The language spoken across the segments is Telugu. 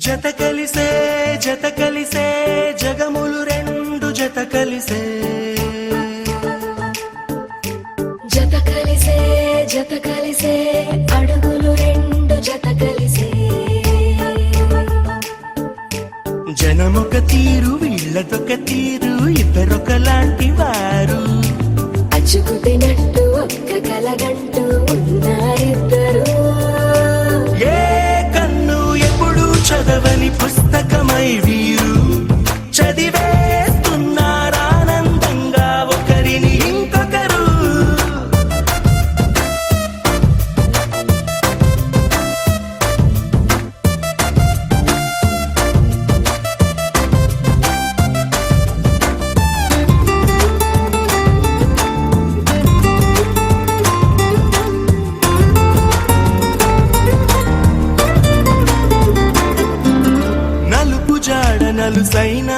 జత కలిసే జత కలిసే జగములు రెండు జత కలిసే జత కలిసే జత కలిసే అడుగులు రెండు జత కలిసే జనమొక తీరు వీళ్ళదొక తీరు ఇద్దరొకలాంటి వారు అచ్చుకుతినట్టు ఒక్క కలగంటూ ఉన్నారిద్దరు ఏ కన్ను ఎప్పుడు చదవని పుస్తకమై వీరు చదివేస్తున్నారానందంగా ఒకరిని ఇంకొకరు నలుసైన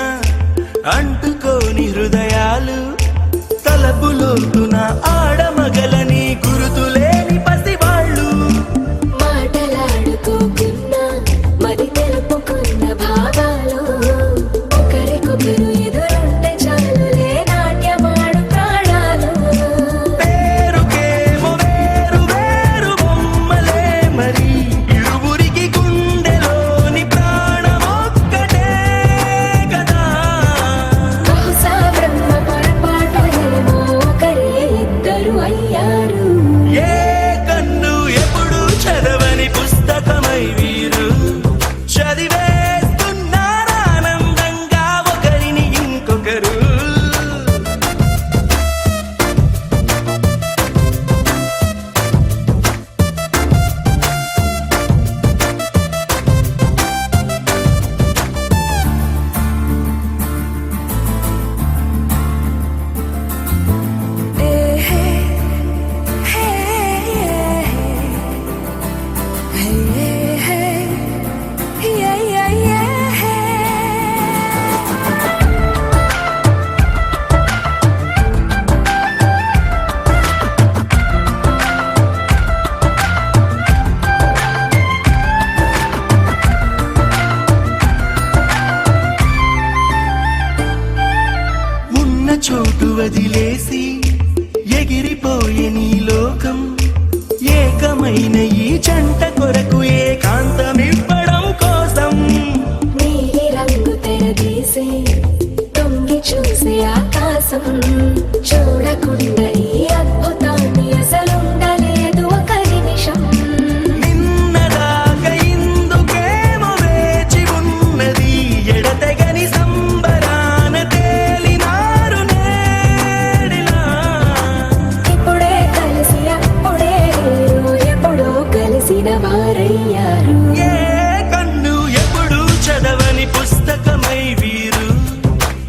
అంటుకోని హృదయాలు తలపులోతున ఆడమగలని గురుతులేని పసివాళ్ళు మాటలాడుకోకున్నా మరి తెలుపుకున్న భావాలు ఒకరికొకరు ఎదురుంటే చాలులే నాట్యమాడు ప్రాణాలు పేరుకేమో వేరు వేరు బొమ్మలే మరి ఇరువురికి గుండెలోని ప్రాణమొక్కటే కదా బహుశా బ్రహ్మ పొరపాటు ఏమో ఒకరే ఇద్దరు అయ్యారు ఏ కన్ను ఎప్పుడు చదవని పుస్తకమై వీరు చదివేస్తున్నారానందంగా ఒకరిని ఇంకొకరు ఉన్న చోటు వదిలేసి ఎగిరిపోయే నీ లోకం ఏకమైన ఈ జంట కొరకు ఏకాంతమివ్వడం కోసం నీలి రంగు తెరదీసే తొంగి చూసే ఆకాశం చూడకుండా ఈ అద్భుతాన్ని అసలుండలేదు ఒక నిమిషం నిన్నదాకా ఇందుకేమో వేచి ఉన్నది ఎడతెగని సంబరాన తేలినారు నేడిలా ఇప్పుడే కలిసి అప్పుడే వేరు ఎప్పుడో కలిసిన వారయ్యారు ఏ కన్ను ఎప్పుడు చదవని పుస్తకమై వీరు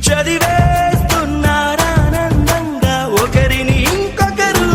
చదివేస్తున్నారానందంగా ఒకరిని ఇంకొకరు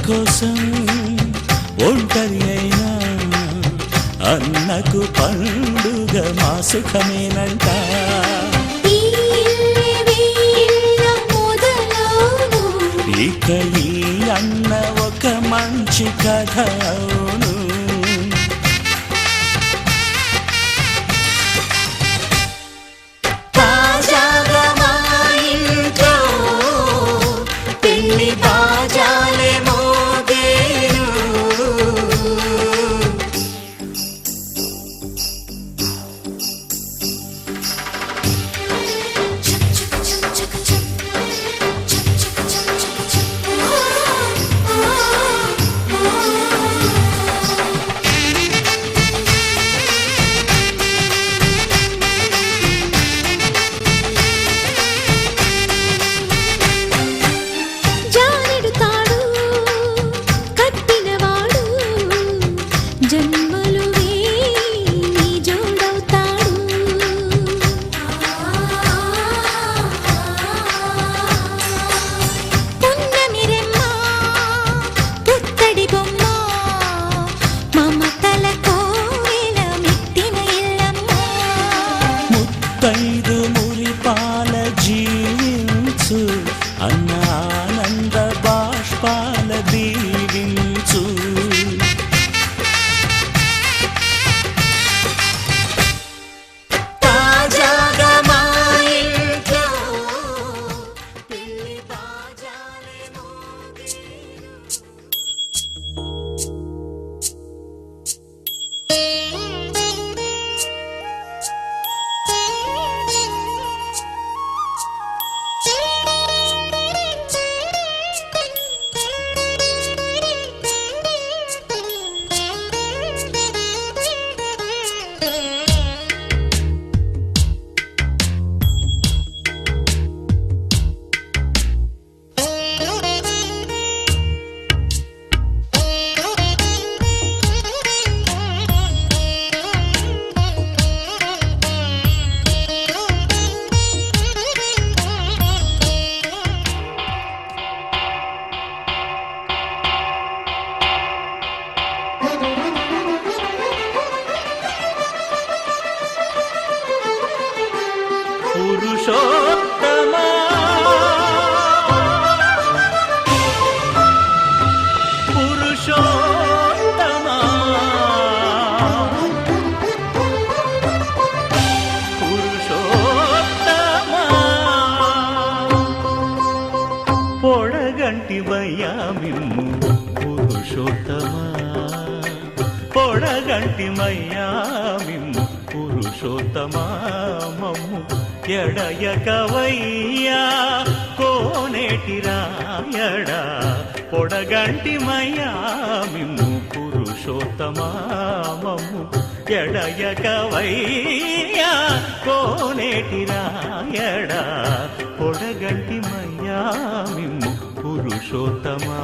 కోసం ఒంటరి అయినా అన్నకు పండుగ మా సుఖమేనంట. ఇక ఈ అన్న ఒక మంచి కథ అవును. తాజాగా మా ఇంట్లో పెళ్లి బాజాలే మోగేను. ముత్తైదు మురిపాల జీవించు అన్న ఆనంద బాష్పాల దీవించు. తాజాగా మా ఇంట్లో పెళ్లి బాజాలే మోగేను. పురుషోత్తమా పురుషోత్తమా పురుషోత్తమా పొడగంటివయ్యా మిమ్ము పురుషోత్తమా పొడగంటిమయ్యా మిమ్ము పురుషోత్తమా మమ్ము ఎడయకవయ్యా కోనేటి రాయడా పొడగంటిమయ్యా మిమ్ము పురుషోత్తమా మమ్ము ఎడయకవయ్యా కోనేటి రాయడా పొడగంటిమయ్యా మిమ్ము పురుషోత్తమా.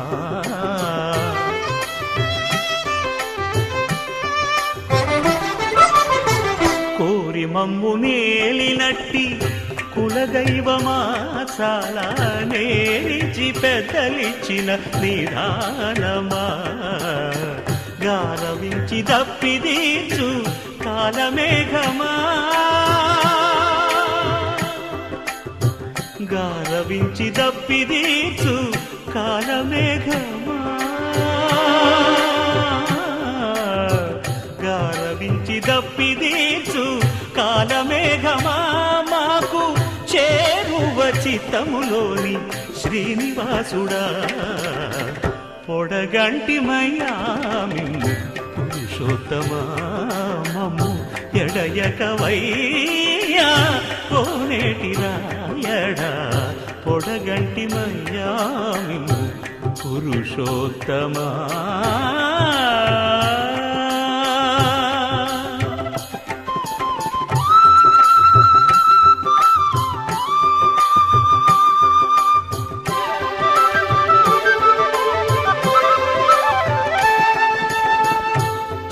కోరి మమ్ము నేలినట్టి కులదైవమా చాలా నేరిచి పెద్దలిచ్చిన నిదానమా గారవించి దప్పిదీచు కాలమేఘమా గారవించి దప్పిదీచు కాలమేఘమా గారవించి దప్పిదీచు కాలమేఘమా మాకు చేరువ చిత్తములోని శ్రీనివాసుడా పొడగంటిమయ్యా మిమ్ము పురుషోత్తమా మమ్ము ఎడయకవయ్యా కోనేటి రాయడా పొడగంటిమయ్యా మిమ్ము పురుషోత్తమా.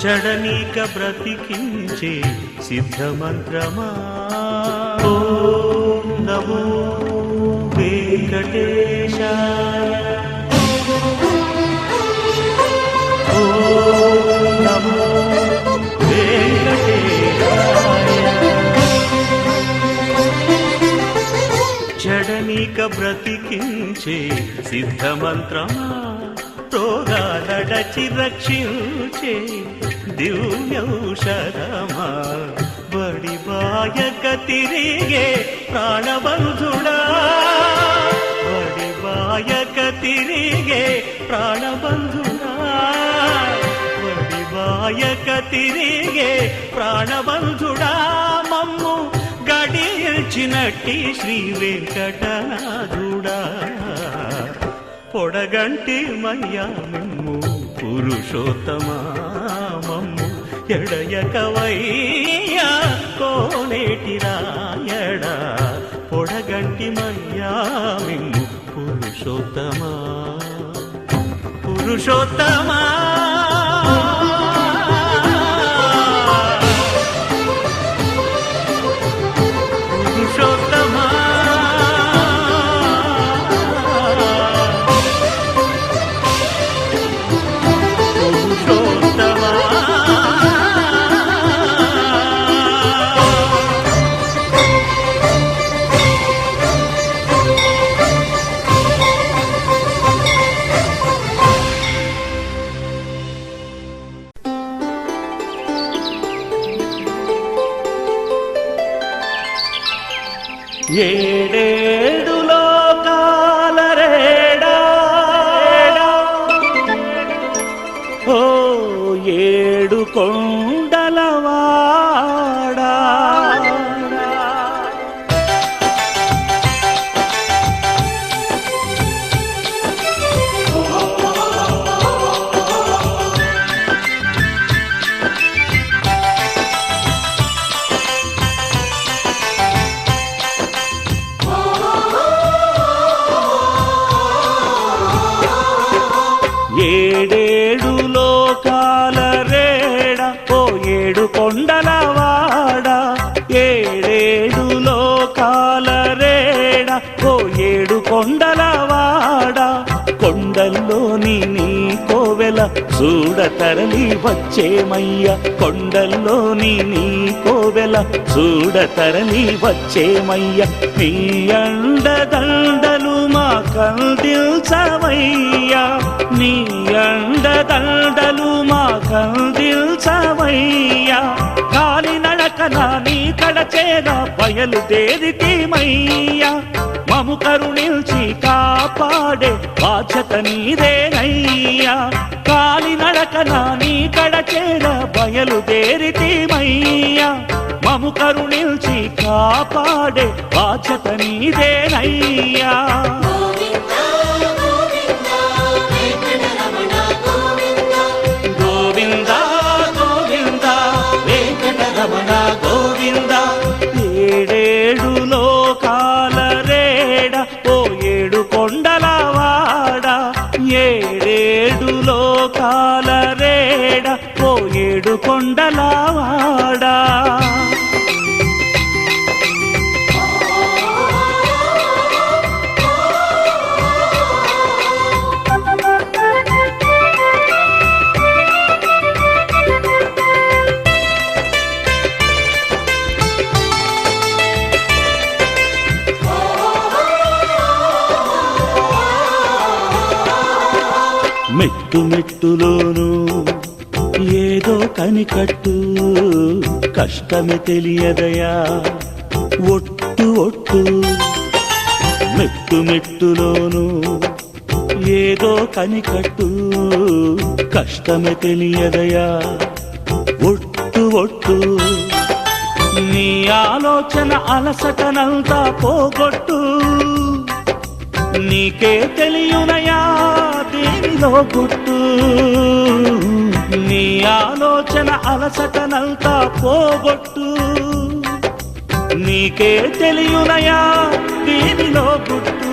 చడనీక బ్రతికించే సిద్ధమంత్రమా ఓం నమో వెంకటేశాయ నమో వెంకటేశాయ. జడనీక బ్రతికించే సిద్ధమంత్రమా, రోగాలడచి రక్షించే దివ్యౌషధమా, బడిబాయక తిరిగే ప్రాణబంధుడా, బడిబాయక తిరిగే ప్రాణబంధుడా, బడిబాయక తిరిగే ప్రాణబంధుడా, మమ్ము గడిచినట్టి శ్రీ వెంకటనాథుడా, పొడగంటి మయ్యా మిమ్ము పురుషోత్తమా, మమ్ము ఎడయకవయ్యా కోనేటి రాయడా, పొడగంటి మయ్యా మిమ్ము పురుషోత్తమా, పురుషోత్తమా. ఏడేడు లోకాల రేడా, ఓ ఏడు కొండలవాడా, ఏడేడు లోకాల రేడ, ఓ ఏడు కొండలవాడ, ఏడేడు లోకాల రేడ, ఓ ఏడు కొండలవాడ, కొండల్లోని నీ కోవెల చూడ తరలి వచ్చేమయ్య, కొండల్లోని నీ కోవెల చూడ తరలి వచ్చేమయ్య, నీ అండదండలు మా కందిల్చవయ్యా, నీ అండదండలు మా కందిల్చవయ్యా, కాలి నడకన నీ కడచేర బయలుదేరితీమయ్యా, మము కరుణించి కాపాడే బాధ్యత నీదేనయ్యా, కాలి నడకన నీ కడచేర బయలుదేరితీమయ్యా, మము కరుణించి కాపాడే బాధ్యత నీదేనయ్యా. గోవిందా గోవిందా వెంకటరమణ గోవిందా, ఏడేడు లోకాల రేడ, ఓ ఏడు కొండలవాడ, ఏడేడు లోకాల రేడ, ఓ ఏడు కొండలవాడా. మెట్టు మెట్టులోనూ ఏదో కనికట్టు, కష్టమే తెలియదయా ఒట్టు ఒట్టు, మెట్టు మెట్టులోనూ ఏదో కనికట్టు, కష్టమే తెలియదయా ఒట్టు ఒట్టు, నీ ఆలోచన అలసటనంతా పోగొట్టు, నీకే తెలియునయా దేనిలో గుట్టు, నీ ఆలోచన అలసటనంతా పోగొట్టు, నీకే తెలియునయా దీనిలో గుట్టు.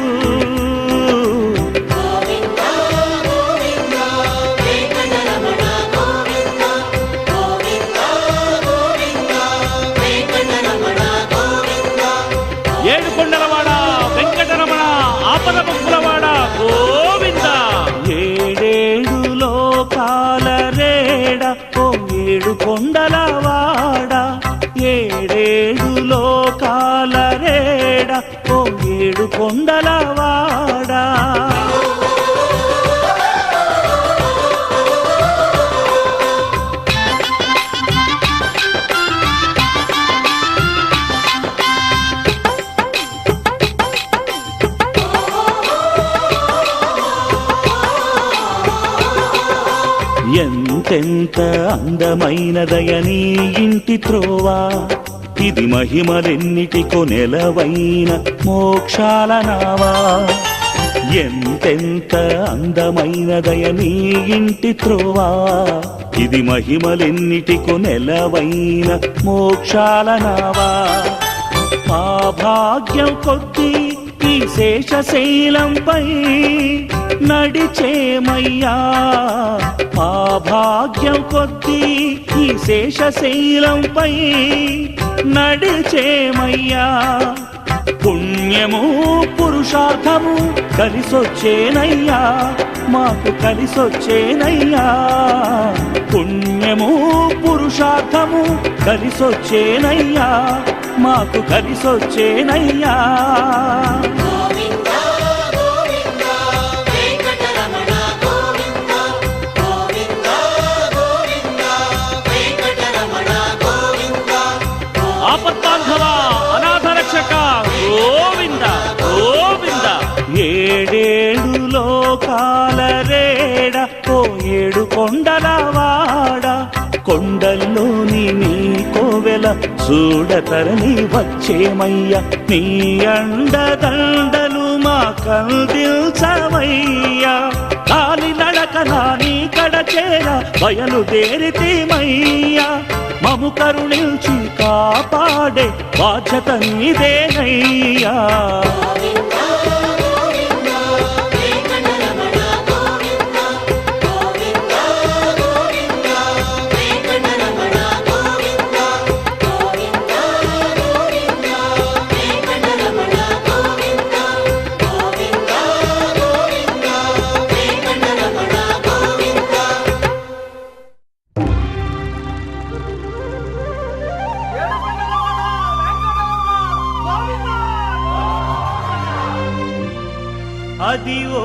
ఏడుకొండలవాడ వెంకటరమణ ఆపద ఏడేడు లోకాల రేడ ఓ ఏడు కొండలవాడా ఎంతెంత అందమైనదయ నీ ఇంటి త్రోవా ఇది మహిమలెన్నిటికో నెలవైన మోక్షాల నావా ఎంతెంత అందమైనదయ నీ ఇంటి త్రోవా ఇది మహిమలెన్నిటికో నెలవైన మోక్షాల నావా మా భాగ్యం కొద్ది ఈ శేషశైలంపై నడిచేమయ్యా మా భాగ్యం కొద్ది ఈ శేషశైలంపై నడిచేమయ్యా పుణ్యము పురుషార్థము కలిసొచ్చేనయ్యా మాకు కలిసొచ్చేనయ్యా పుణ్యము పురుషార్థము కలిసొచ్చేనయ్యా మాకు కలిసొచ్చేనయ్యా ఆపత్తాంధవా అనాథరక్షక గోవింద గోవింద ఏడేడు లోకాల రేడ ఓ ఏడు కొండలవాడ కొండల్లోని నీ కోవెల చూడతరని వచ్చేమయ్య నీ అండదండలు మా కందిల్చవయ్యా కాలి నడకనా నీ కడచేర బయలుదేరితేమయ్యా మము కరుణించి కాపాడే బాధ్యత నీదేనయ్యా అదివో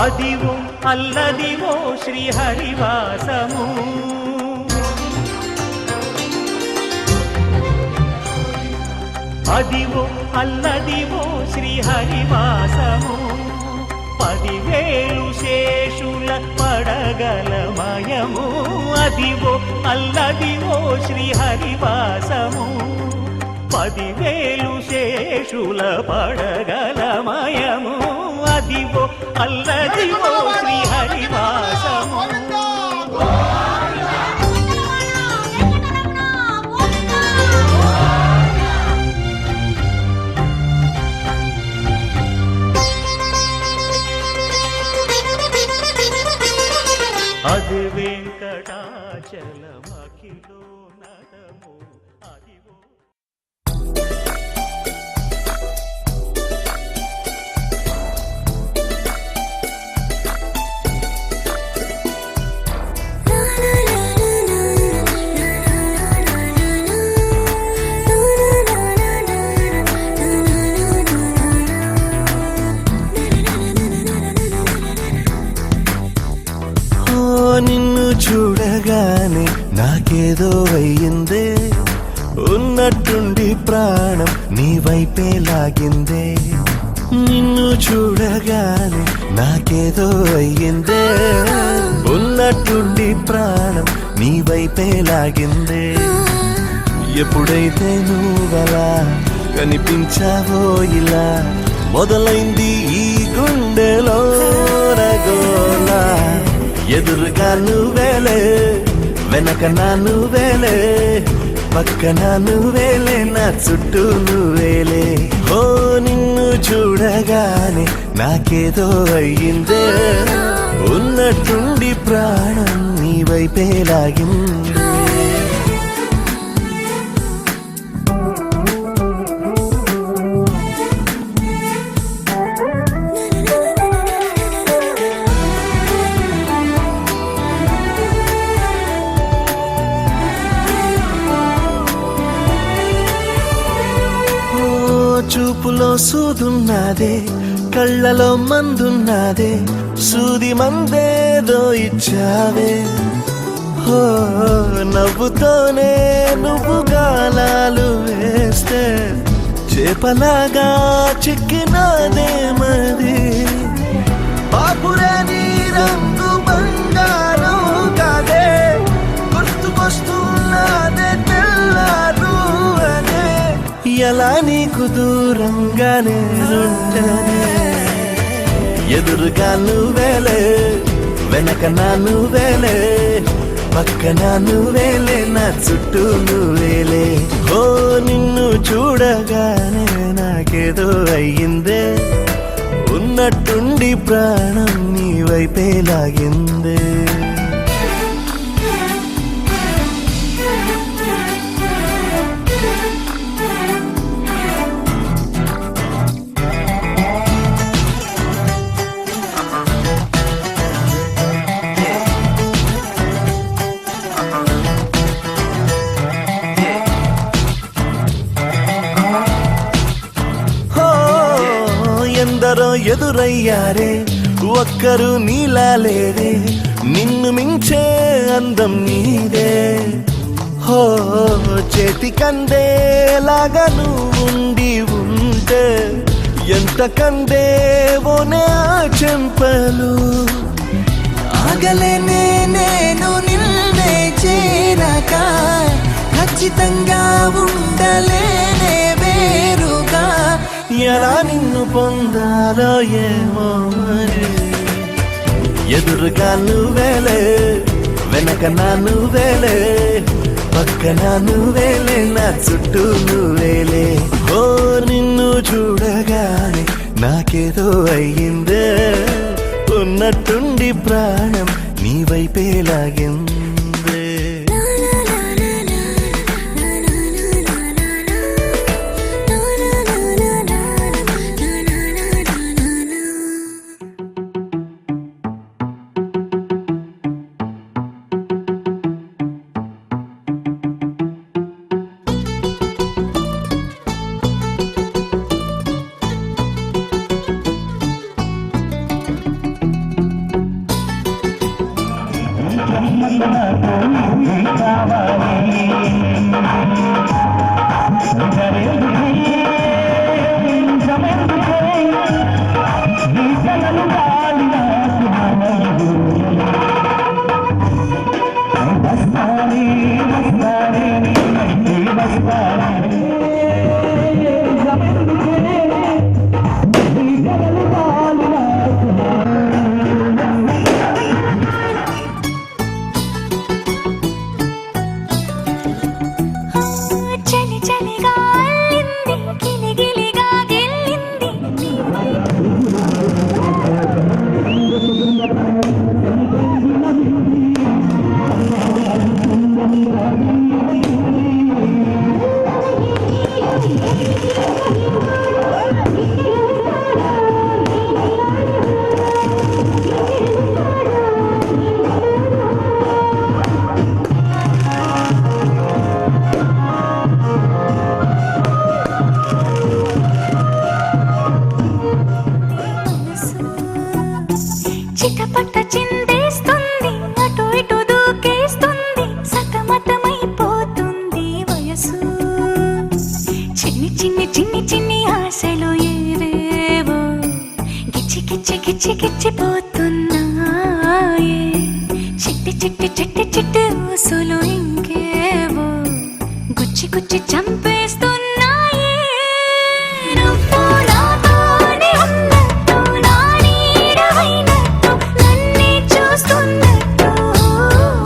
అదివో అల్లదివో శ్రీహరివాసము అదివో అల్లదివో శ్రీహరివాసము 10,000 శేషుల పడగలమయము అదివో అల్లదివో శ్రీహరివాసము 10,000 శేషుల పడగలమయము అదివో అల్లదివో శ్రీహరివాసము అది వెంకటాచలమఖిలో నడము అదివో నిన్ను చూడగానే నాకేదో అయ్యిందే ఉన్నట్టుండి ప్రాణం నీ వైపే లాగిందే నిన్ను చూడగానే నాకేదో అయ్యిందే ఉన్నట్టుండి ప్రాణం నీ వైపే లాగిందే ఎప్పుడైతే నువ్వలా కనిపించావో ఇలా మొదలైంది ఈ గుండెలో రగోలా ఎదురుగా నువ్వేలే వెనక నా నువ్వేలే పక్కన నువ్వేలే నా చుట్టూ నువ్వేలే ఓ నిన్ను చూడగానే నాకేదో అయ్యిందే ఉన్నట్టుండి ప్రాణం నీ వైపే లాగింది. చూపులో సూదున్నదే, కళ్ళలో మందున్నదే, సూది మందేదో ఇచ్చావే. హో నవ్వుతోనే నువ్వు గాలాలు వేస్తే చేపలాగా చిక్కినాదే మది. బాపురే నీ రంగు బంగారం కాదే, గుర్తుకొస్తున్నదే తెల్లారు అనే. ఎలా నీకు దూరంగానే ఉంటనే, ఎదురుగా నువ్వేలే, వెనక నా నువ్వేలే, పక్కన నువ్వేలే, నా చుట్టూ నువ్వేలే. ఓ నిన్ను చూడగానే నాకేదో అయ్యిందే, ఉన్నట్టుండి ప్రాణం నీ వైపే లాగిందే. ఎందరో ఎదురయ్యారే, ఒక్కరు నీలా లేరే, నిన్ను మించే అందం నీదే. హో చేతికందేలాగా నువ్వుండి ఉంటే ఎంత కందేవోనే ఆ చెంపలు. ఆగలేనే నేను నిన్నే చేరక, ఖచ్చితంగా ఉండలేనే వేరుగా. ఎలా నిన్ను పొందాలో ఏమో మరి, ఎదురుగా నువ్వేలే, వెనక నా నువ్వేలే, పక్కన నువ్వేలే, నా చుట్టూ నువ్వేలే. ఓ నిన్ను చూడగానే నాకేదో అయ్యిందే, ఉన్నట్టుండి ప్రాణం నీ వైపే లాగిందే. చిటపట చిందేస్తుంది, అటు ఇటు దూకేస్తుంది, సతమతమైపోతుంది వయసు. చిన్ని చిన్ని చిన్ని చిన్ని ఆశలు ఏవేవో గిచ్చి గిచ్చి గిచ్చి గిచ్చిపోతున్నాయే. చిట్టి చిట్టి చిట్టి చిట్టి ఊసులు ఇంకేవో గుచ్చి గుచ్చి చంపేస్తున్నాయే. నువ్వు నాతోనే ఉన్నట్టు, నా నీడవైనట్టు, నన్నే చూస్తున్నట్టు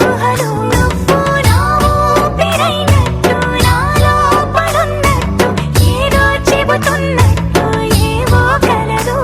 ఊహలు. నువ్వు నా ఊపిరైనట్టు, నాలో పడున్నట్టు, ఏదో చెబుతున్నట్టు ఏవో కలదు.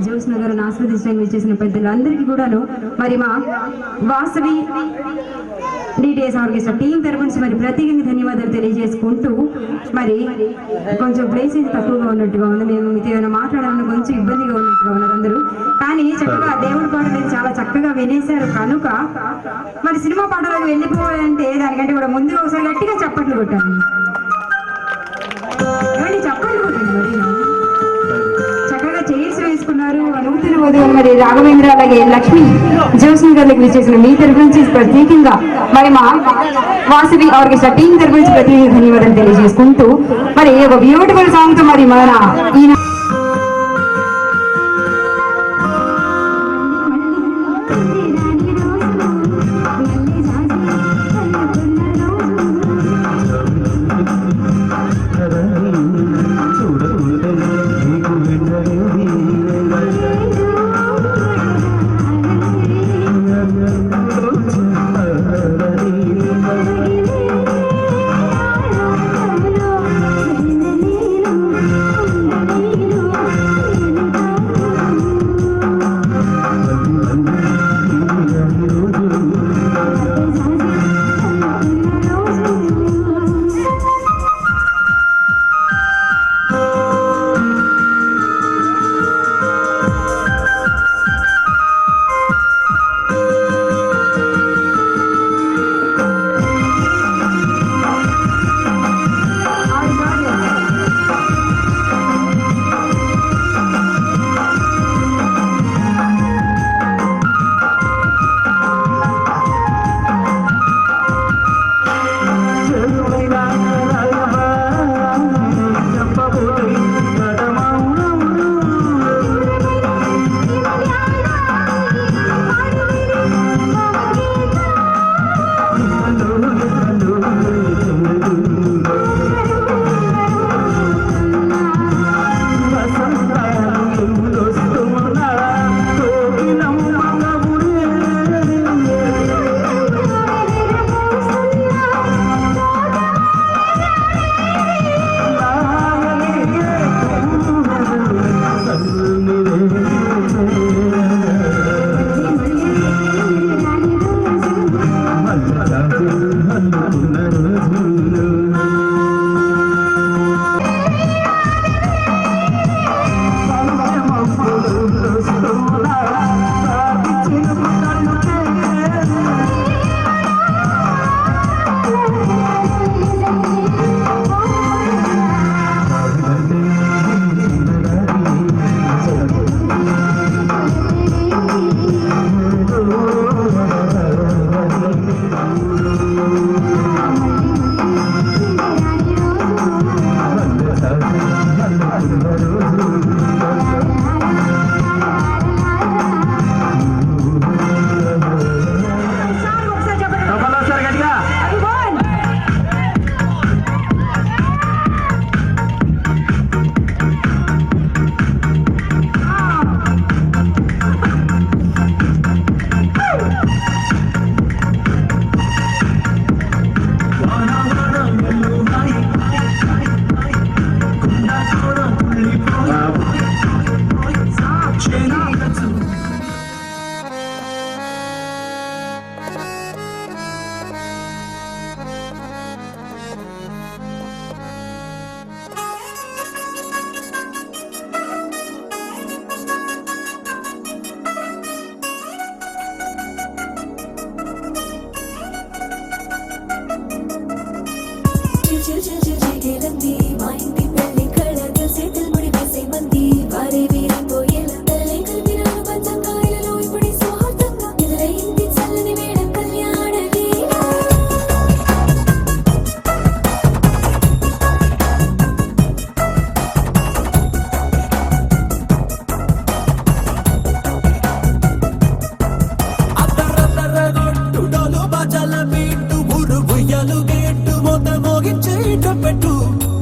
జోస్ నగర్ ఆస్వాదించడానికి చేసిన పెద్దలందరికీ కూడాను మరి మా వాసవి డిటిఎస్ ఆర్కెస్ట్రా టీం తరపు నుంచి మరి ప్రత్యేకంగా ధన్యవాదాలు తెలియజేసుకుంటూ మరి కొంచెం ప్లేసెస్ తక్కువగా ఉన్నట్టుగా ఉంది. మేము మీతో ఏమైనా మాట్లాడాలని కొంచెం ఇబ్బందిగా ఉన్నట్టుగా ఉన్నారు అందరూ. కానీ చక్కగా దేవుడి పాటలు చాలా చక్కగా వినేశారు కనుక మరి సినిమా పాటలకు వెళ్ళిపోవాలంటే దానికంటే కూడా ముందు ఒకసారి గట్టిగా చప్పట్లు కొట్టాలి. ఏమండి చప్పట్లు కొట్టండి. మరి చక్కగా చైర్స్ వేసుకున్నారు. నూతన ఉదయం మరి రాఘవేంద్ర అలాగే లక్ష్మి జోస్ని గారికి విచ్చేసిన మీ తరఫు నుంచి ప్రత్యేకంగా మరి మా వాసవి ఆర్కెస్ట్రా టీం తరఫు నుంచి ప్రత్యేకంగా ధన్యవాదాలు తెలియజేసుకుంటూ మరి ఒక బ్యూటిఫుల్ సాంగ్ తో మరి మన ఈయన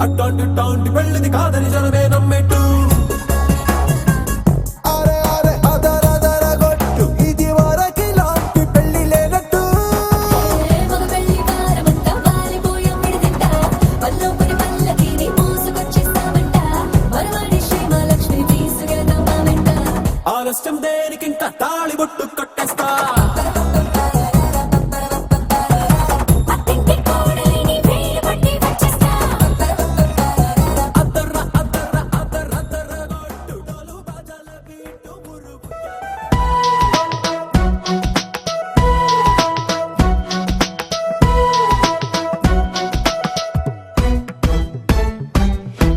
అట్టాంటి టాంటి పెళ్ళిది కాదని జనమే నమ్మెట్టు పల్లకి మోసుకొచ్చేస్తామంట మరవాడి శ్రీమహాలక్ష్మి తీసుకెళ్ళి ఆలస్యం దేనికి ఇంకా తాళి బొట్టు కొట్టేస్తా అత్తింటి కోడలిని వేలు పట్టి వచ్చేస్తా అద్దర్ర అద్దర్ర అద్దర్ర అద్దర్ర గొట్టు డోలు బాజాల బీటు మురుగు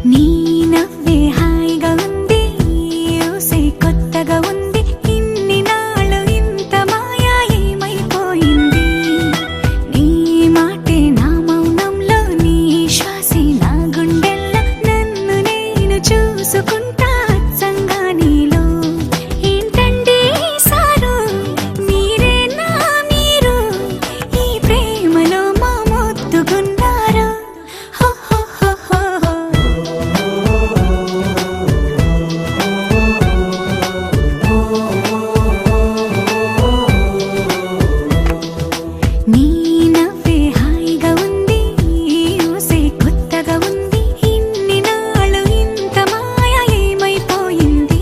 నీ నవ్వే హాయిగా ఉంది ఊసే కొత్తగా ఉంది ఇన్ని నాళ్ళు ఇంత మాయా ఏమైపోయింది నీ మాటే నా మౌనంలో నీ శ్వాసే నా గుండెల్లో నన్ను నేను చూసుకుంటా అచ్చంగా నీలో ఏంటండి సారు మీరే నా మీరు ఈ ప్రేమలో మా మొత్తుకున్నారు హో హో హో హో హో. నీ నవ్వే హాయిగా ఉంది ఊసే కొత్తగా ఉంది ఇన్ని నాళ్ళు ఇంత మాయ ఏమైపోయింది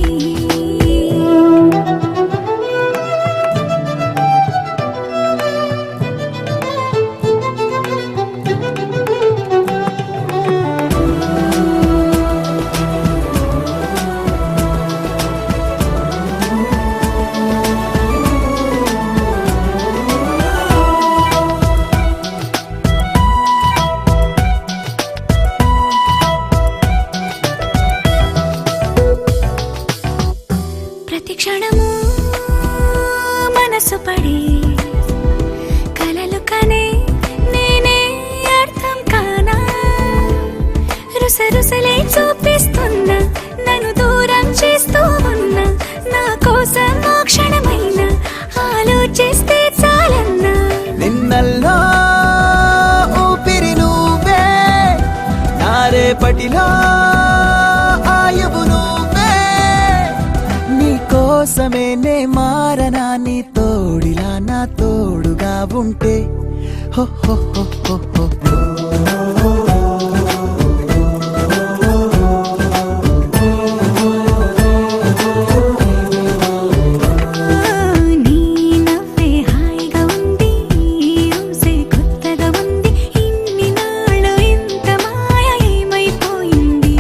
ప్రతి క్షణము మనసు పడి కలలు కనే నేనే అర్థం కానా రుసరుసలే చూపిస్తున్నా నన్ను దూరం చేస్తూ ఉన్నా నా కోసం ఆ క్షణమైన ఆలోచిస్తే చాలన్నా నిన్నల్లో ఊపిరి నువ్వే నా రేపటిలో ఆయువు నువ్వే నీ కోసమే నే మారనా నీ తోడిలా నా తోడుగా ఉంటే హో హో హో హో హో. నీ నవ్వే హాయిగా ఉంది ఊసే కొత్తగా ఉంది ఇన్ని నాళ్ళు ఇంత మాయ ఏమైపోయింది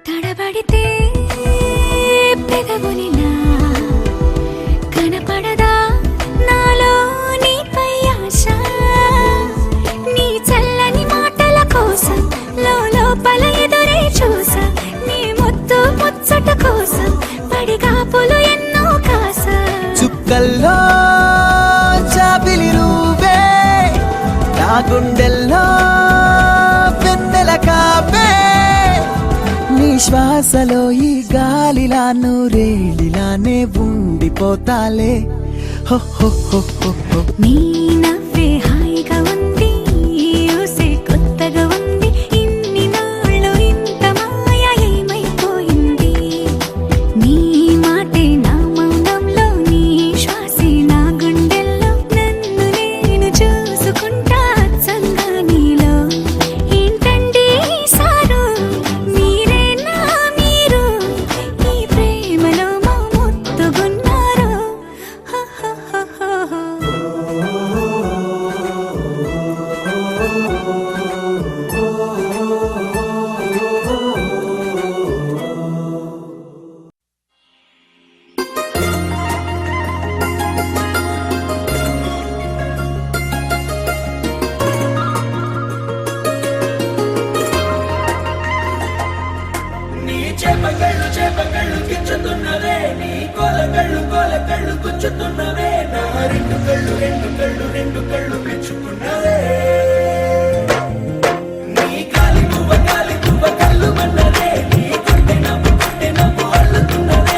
తడబడితే పెదవులిలా కనపడదా నాలో నీపై ఆశ నీ చల్లని మాటల కోసం లోపల ఎదురే చూసా నీ ముద్దు ముచ్చట కోసం పడిగాపులు ఎన్నో కాసా చుక్కల్లో చాపిలి నువ్వే నా గుండెల్లో వెన్నెల కాపే నీ శ్వాసలో ఈ గాలిలా నూరేళిలానే ఉండిపోతాలే హో హో హో హో హో. నీ నవ్వే హాయిగా ఉంది ఊసే కొత్తగా ఉంది ఇన్ని నాళ్ళు ఇంత మాయ ఏమైపోయింది నీ మాటే నా మౌనంలో నీ శ్వాసే నా గుండెల్లో నన్ను నేను చూసుకుంటా అచ్చంగా నీలో ఏంటండి సారు మీరే నా మీరు ఈ ప్రేమలో మా మొత్తుకున్నారు హో హో హో హో హో. నీ చేపగళ్ళు గిచ్చుతున్నవే నీ కోలకళ్ళు గుచ్చుతున్నవే నా రెండు కళ్ళు పెంచుకున్నవే నీ కాలి పువ్వ కళ్ళు మన్నదే నీ గుండె నవ్వు అల్లుతున్నదే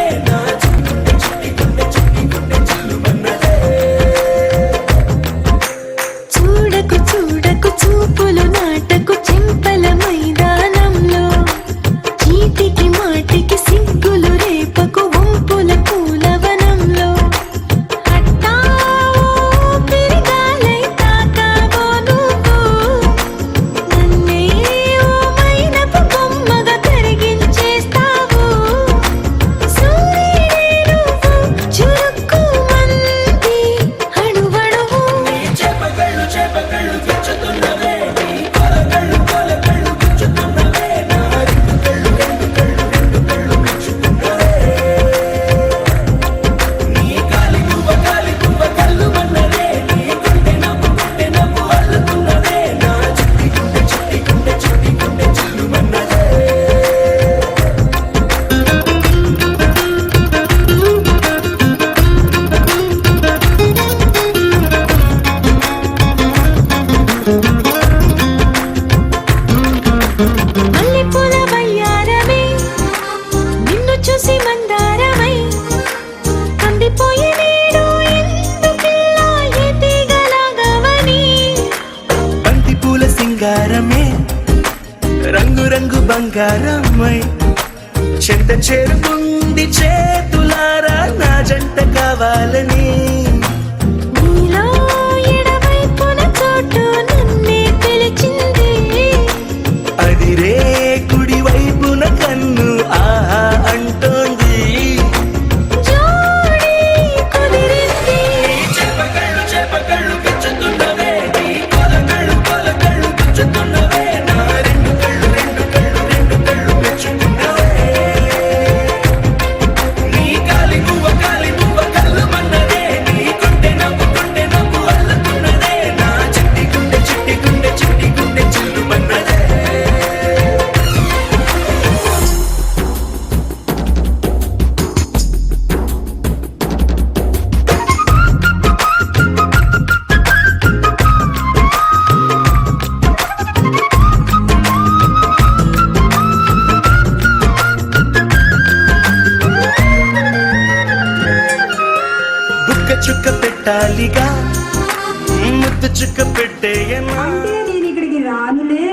బంగారమ్మై చెంత చేరుకుంది చేతులారా నా జంట కావాలని నీలో ఎడవైపున చోటు నన్నే పిలిచింది అదిరే కుడి వైపున కన్ను ఆహా అంటోంది జోడి కుదిరింది చేపకళ్ళు గిచ్చుతున్నవే నీ కొలకళ్ళు గిచ్చుతున్నవే నా రెండు కళ్ళు మెచ్చుకున్నవే నీ కాలి నువ్వ కళ్ళు మన్నదే నీ గుండె నవ్వు అల్లుతున్నదే నా చిట్టి గుండె చిల్లు మన్నదే బుక్క చుక్క పెట్టాలిగా ముద్దు చుక్క పెట్టేయనా అంటే నేను ఇక్కడికి రానులే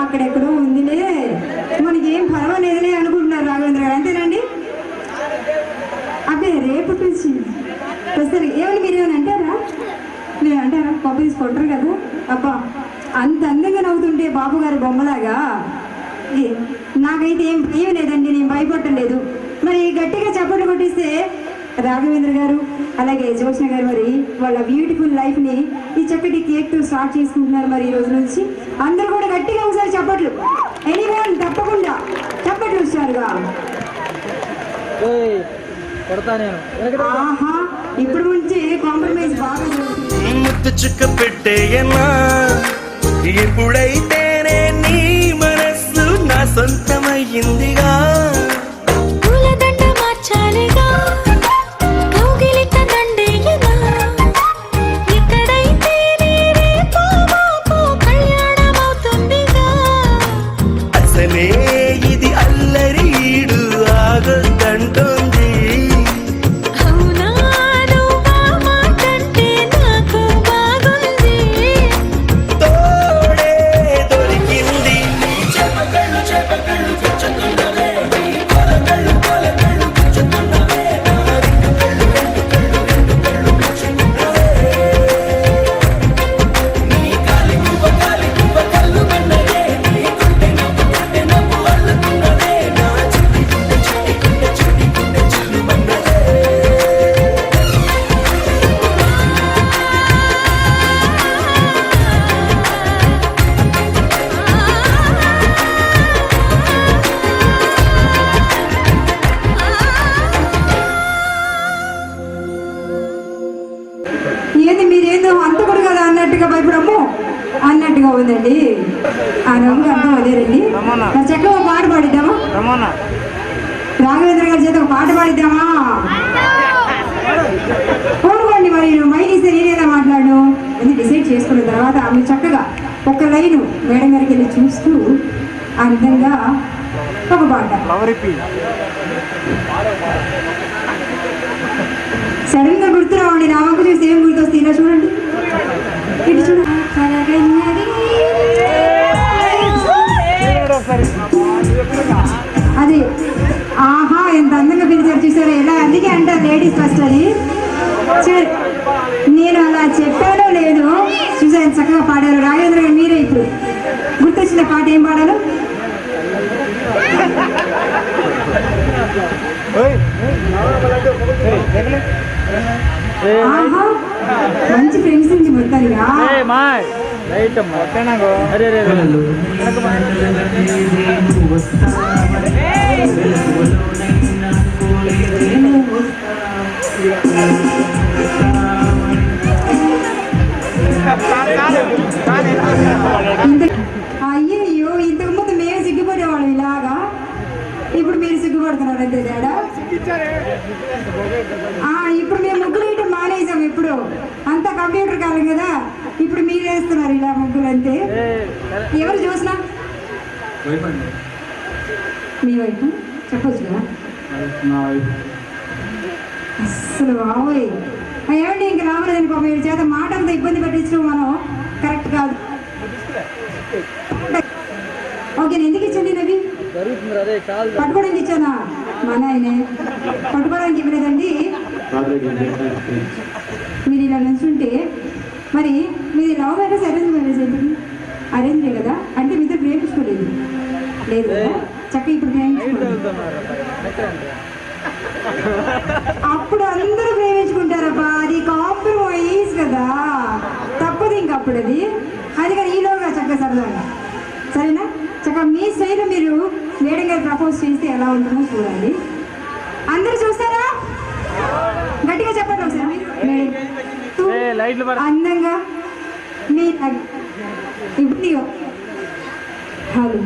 అక్కడెక్కడో ఉందిలే మనకేం పర్వాలేదులే అనుకుంటున్నారు రాఘవేంద్ర గారు అంతేనండి అబ్బే రేపటి నుంచి సరే ఏమని మీరు ఏమైనా అంటారా మీరు అంటారా పాప తీసి కొట్టరు కదా అబ్బా అంత అందంగా నవ్వుతుంటే బాబు గారి బొమ్మలాగా నాకైతే ఏం లేదండి నేను భయపడలేదు మరి గట్టిగా చప్పట్లు కొట్టిస్తే రాఘవేంద్ర గారు అలాగే జ్యోత్స్న గారు మరి వాళ్ళ బ్యూటిఫుల్ లైఫ్ ని ఈ చక్కటి కేక్ తో స్టార్ట్ చేసుకుంటున్నారు మరి ఈ రోజు నుంచి అందరూ కూడా గట్టిగా ఒకసారి చప్పట్లు ఎనీవన్ తప్పకుండా చప్పట్లు వచ్చారుగా ఆహా ఇప్పుడు నుంచి కాంప్రమైజ్ బాగా జరుగుతుంది ముద్దు చుక్క పెట్టేయనా ఎప్పుడైతేనే నీ మనస్సు నా సొంతమయ్యిందిగా పూలదండ మార్చాలిగా కౌగిలిత దండేయగా ఎక్కడైతే రేపో మాపో కళ్యాణమవుతుందిగా అసలే ఇది అల్లరి ఈడు ఆగొద్దంటోంది అవునా నువ్వా మాటంటే నాకు బాగుంది తోడే దొరికింది చేపకళ్ళు గిచ్చుతున్నవే నీ కొలకళ్ళు గిచ్చుతున్నవే నా రెండు కళ్ళు మెచ్చుకున్నవే నీ కాలి నువ్వ కళ్ళు మన్నదే నీ గుండె నవ్వు అల్లుతున్నదే నా చిట్టి గుండె చిల్లు మన్నదే ఏంది మీరేందో అంతకుడు కదా అన్నట్టుగా భయపడము అన్నట్టుగా ఉందండి ఆ రంగు అర్థం అదేనండి మరి చక్కగా ఒక పాట పాడిద్దామా రాఘవేంద్ర గారి చేత ఒక పాట పాడిద్దామా పోనుకోండి మరి మైనీసే నేనేదా మాట్లాడు అది డిసైడ్ చేసుకున్న తర్వాత మీరు చక్కగా ఒక లైను మేడం గారికి వెళ్ళి చూస్తూ ఆ విధంగా ఒక పాట సడన్ గా గుర్తు రావండి నా వంక చూసి ఏం గుర్తొస్తే ఇలా చూడండి ఇటు చూడ అది ఆహా ఎంత అందంగా పిలిచారు చూసారా ఎలా అందుకే అంటారు లేడీస్ ఫస్ట్ అని నేను అలా చెప్పానో లేదు చూసారు చక్కగా పాడారు రాఘవేంద్ర గారు మీరే ఇప్పుడు గుర్తొచ్చిన పాట ఏం పాడారు ఆహా మంచి ఫ్రెండ్స్ నుంచి మొత్తానిగా అయ్యో ఇంతకు ముందు మేము సిగ్గుపడేవాళ్ళం ఇలాగా ఇప్పుడు మీరు సిగ్గుపడుతున్నారు అంతే తేడా ఇప్పుడు మేము ముగ్గులు వేయటం మానేసాం ఇప్పుడు అంతా కంప్యూటర్ కాలం కదా ఇప్పుడు మీరు వేస్తున్నారు ఇలా ముగ్గులు అంతే ఎవరు చూసినా మీ వైపు చెప్పొచ్చు కదా అసలు బాబోయ్ ఏమండి ఇంక రామరాజని పాపం వీడి చేత మాట అంతా ఇబ్బంది పెట్టించడం మనం కరెక్ట్ కాదు ఓకే ఎందుకు ఇచ్చండి రవి పట్టుకోవడానికి ఇచ్చానా మా నాయనే పట్టుకోవడానికి ఇవ్వలేదండి. మీరు ఇలా నుంచుంటే మరి మీది లవ్ మ్యారేజ్ అరేంజ్ మ్యారేజ్ ఏంటి? అరేంజ్ కదా, అంటే మీతో ప్రేమించుకోలేదు లేదు కదా, చక్కగా ఇప్పుడు ప్రేమించుకోలేదు. అప్పుడు అందరూ ప్రేమించుకుంటారబ్బా, అది కాంప్రమైజ్ కదా, తప్పదు ఇంకప్పుడు అది. అందుకని ఈలోగా చక్కగా సరదాగా సరేనా, చక్కగా మీ స్టైల్ మీరు మేడం గారు ప్రపోజ్ చేస్తే ఎలా ఉంటుందో చూడాలి. అందరూ చూస్తారా? గట్టిగా చెప్పండి ఒకసారి. అందంగా మీ ఇప్పుడు హలో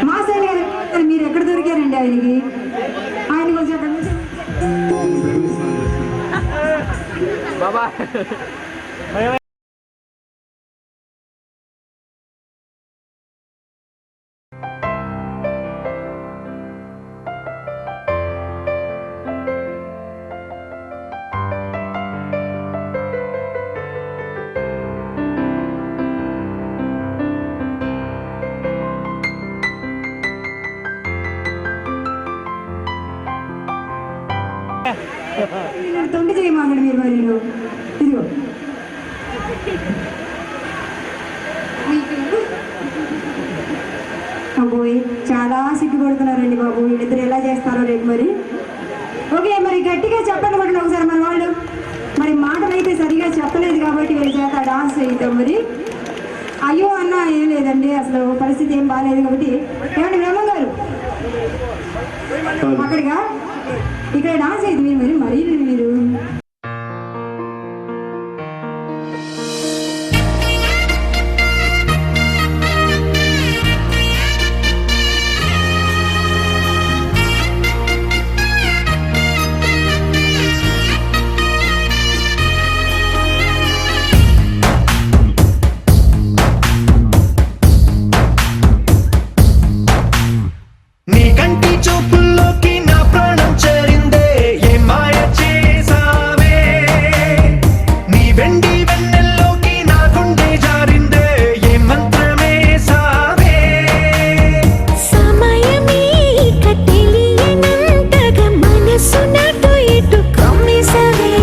మా సైడ్ గారు మీరు ఎక్కడ దొరికారండి ఆయనకి? ఆయన కొంచెం తొండి చేయమాకండి మీరు. మరి ఇదిగో అబ్బోయ్ చాలా సిగ్గుపడుతున్నారండి బాబు, వీళ్ళిద్దరు ఎలా చేస్తారో రేపు మరి. ఓకే మరి గట్టిగా చెప్పండి మరి ఒకసారి మన వాళ్ళు. మరి మాటలు అయితే సరిగా చెప్పలేదు కాబట్టి వీళ్ళ చేత డాన్స్ చేయిద్దాం మరి. అయ్యో అన్న ఏం లేదండి, అసలు పరిస్థితి ఏం బాగాలేదు కాబట్టి. ఏమండి బ్రహ్మ గారు అక్కడిగా ఇక్కడ డాన్స్ అయింది మీరు మరి మీరు నీ కంటి చూపుల్లోకి నా ప్రాణం చేరిందే, ఏ మాయ చేసావే. నీ వెండి వెన్నెల్లోకి నా గుండె జారిందే, ఏ మంత్రమేసావే. సమయమే ఇక తెలియనంతగా మనసు నాటు ఇటు కమ్మేసవే.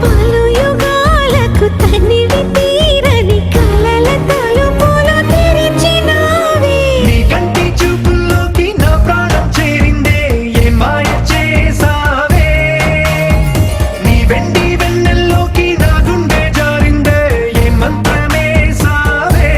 పలు యుగాలకు తనివి తీరని కలల తలుపులు తెరిచినావే. నీ కంటి చూపుల్లోకి నా ప్రాణం చేరిందే, ఏ మాయ చేసావే. నీ వెండి వెన్నెల్లోకి నా గుండె జారిందే, ఏ మంత్రమేసావే.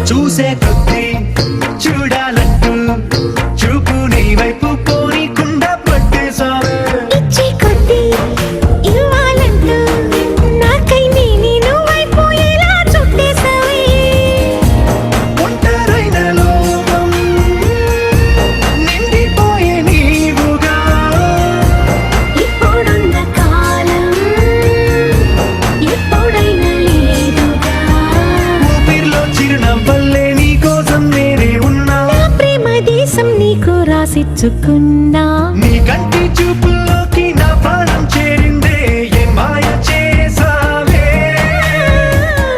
చూసే కొద్దీ చూడాలంటూ చూపు నీ వైపు కోరికుండా పట్టేసావే. ఇచ్చే కొద్దీ ఇవ్వాలంటూ నాకై నేను వైపు ఇలా చుట్టేసావే. ఒంటరైన లోకం నిండిపోయే నీవుగా. ఇప్పుడున్న కాలం ఎప్పుడైనా లేదుగా. ఊపిరిలో చిరునవ్వల్లే నీ కోసం నేనే ఉన్నా. నా ప్రేమ దేశం నీకు రాసిచ్చుకున్నా. నీ కంటి చూపుల్లోకి నా ప్రాణం చేరిందే, ఏ మాయ చేసావే.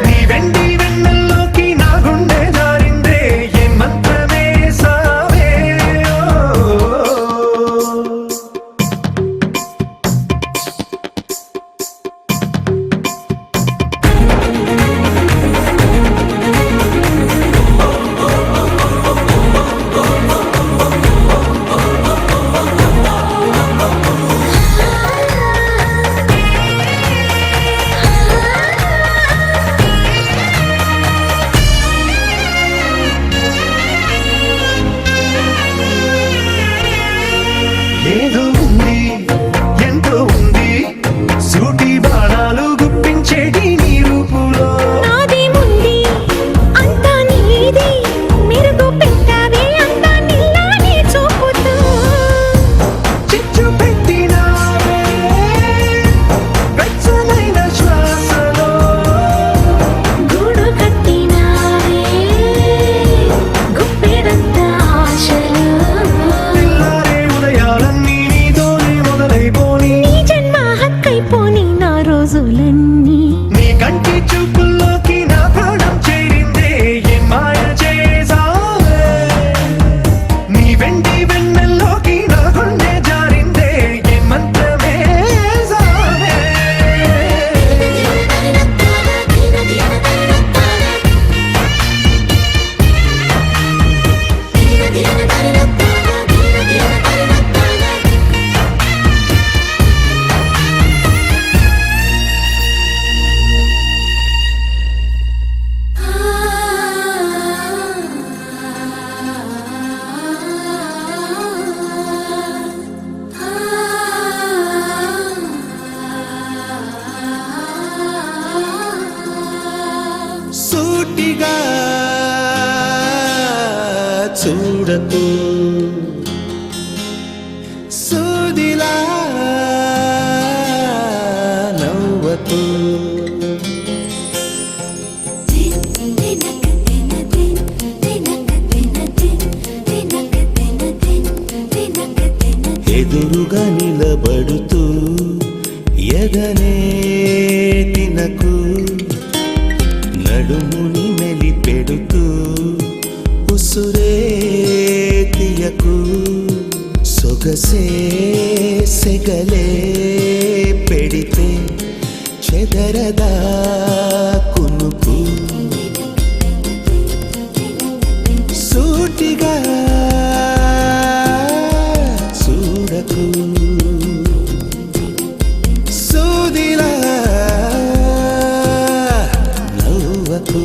నీ వెండి వెన్నెల్లోకి నా గుండె జారిందే, ఏ మంత్రమేసావే. ఏదో ఉంది ఎంతో ఉంది, సూటి బాణాలు గుప్పించేటి నీ రూపులో. నాదేముంది అంతా నీది, మెరుగు పెట్టావే అంతా నీలానే చూ చూడకు సూదిలా నవ్వకు ఎదురుగా నిలబడుతూ ఎదనే తినకు నడుముని మెలిపెడుతూ ఉసురే తీయకు సొగసే సెగలే పెడితే చెదరదా కునుకు సూటిగా చూడకు సూదిలా నవ్వకు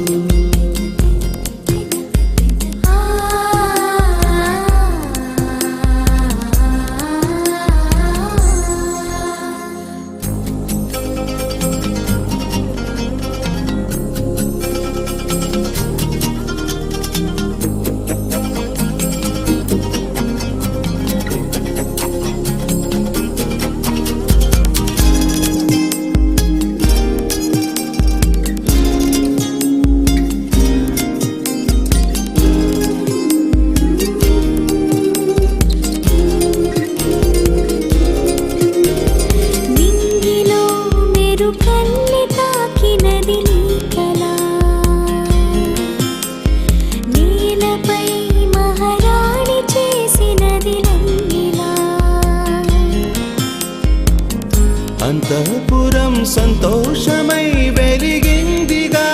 అంతఃపురం సంతోషమై వెలిగిందిగా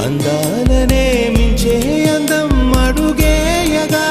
అందాలనే మించే అందం అడుగేయగా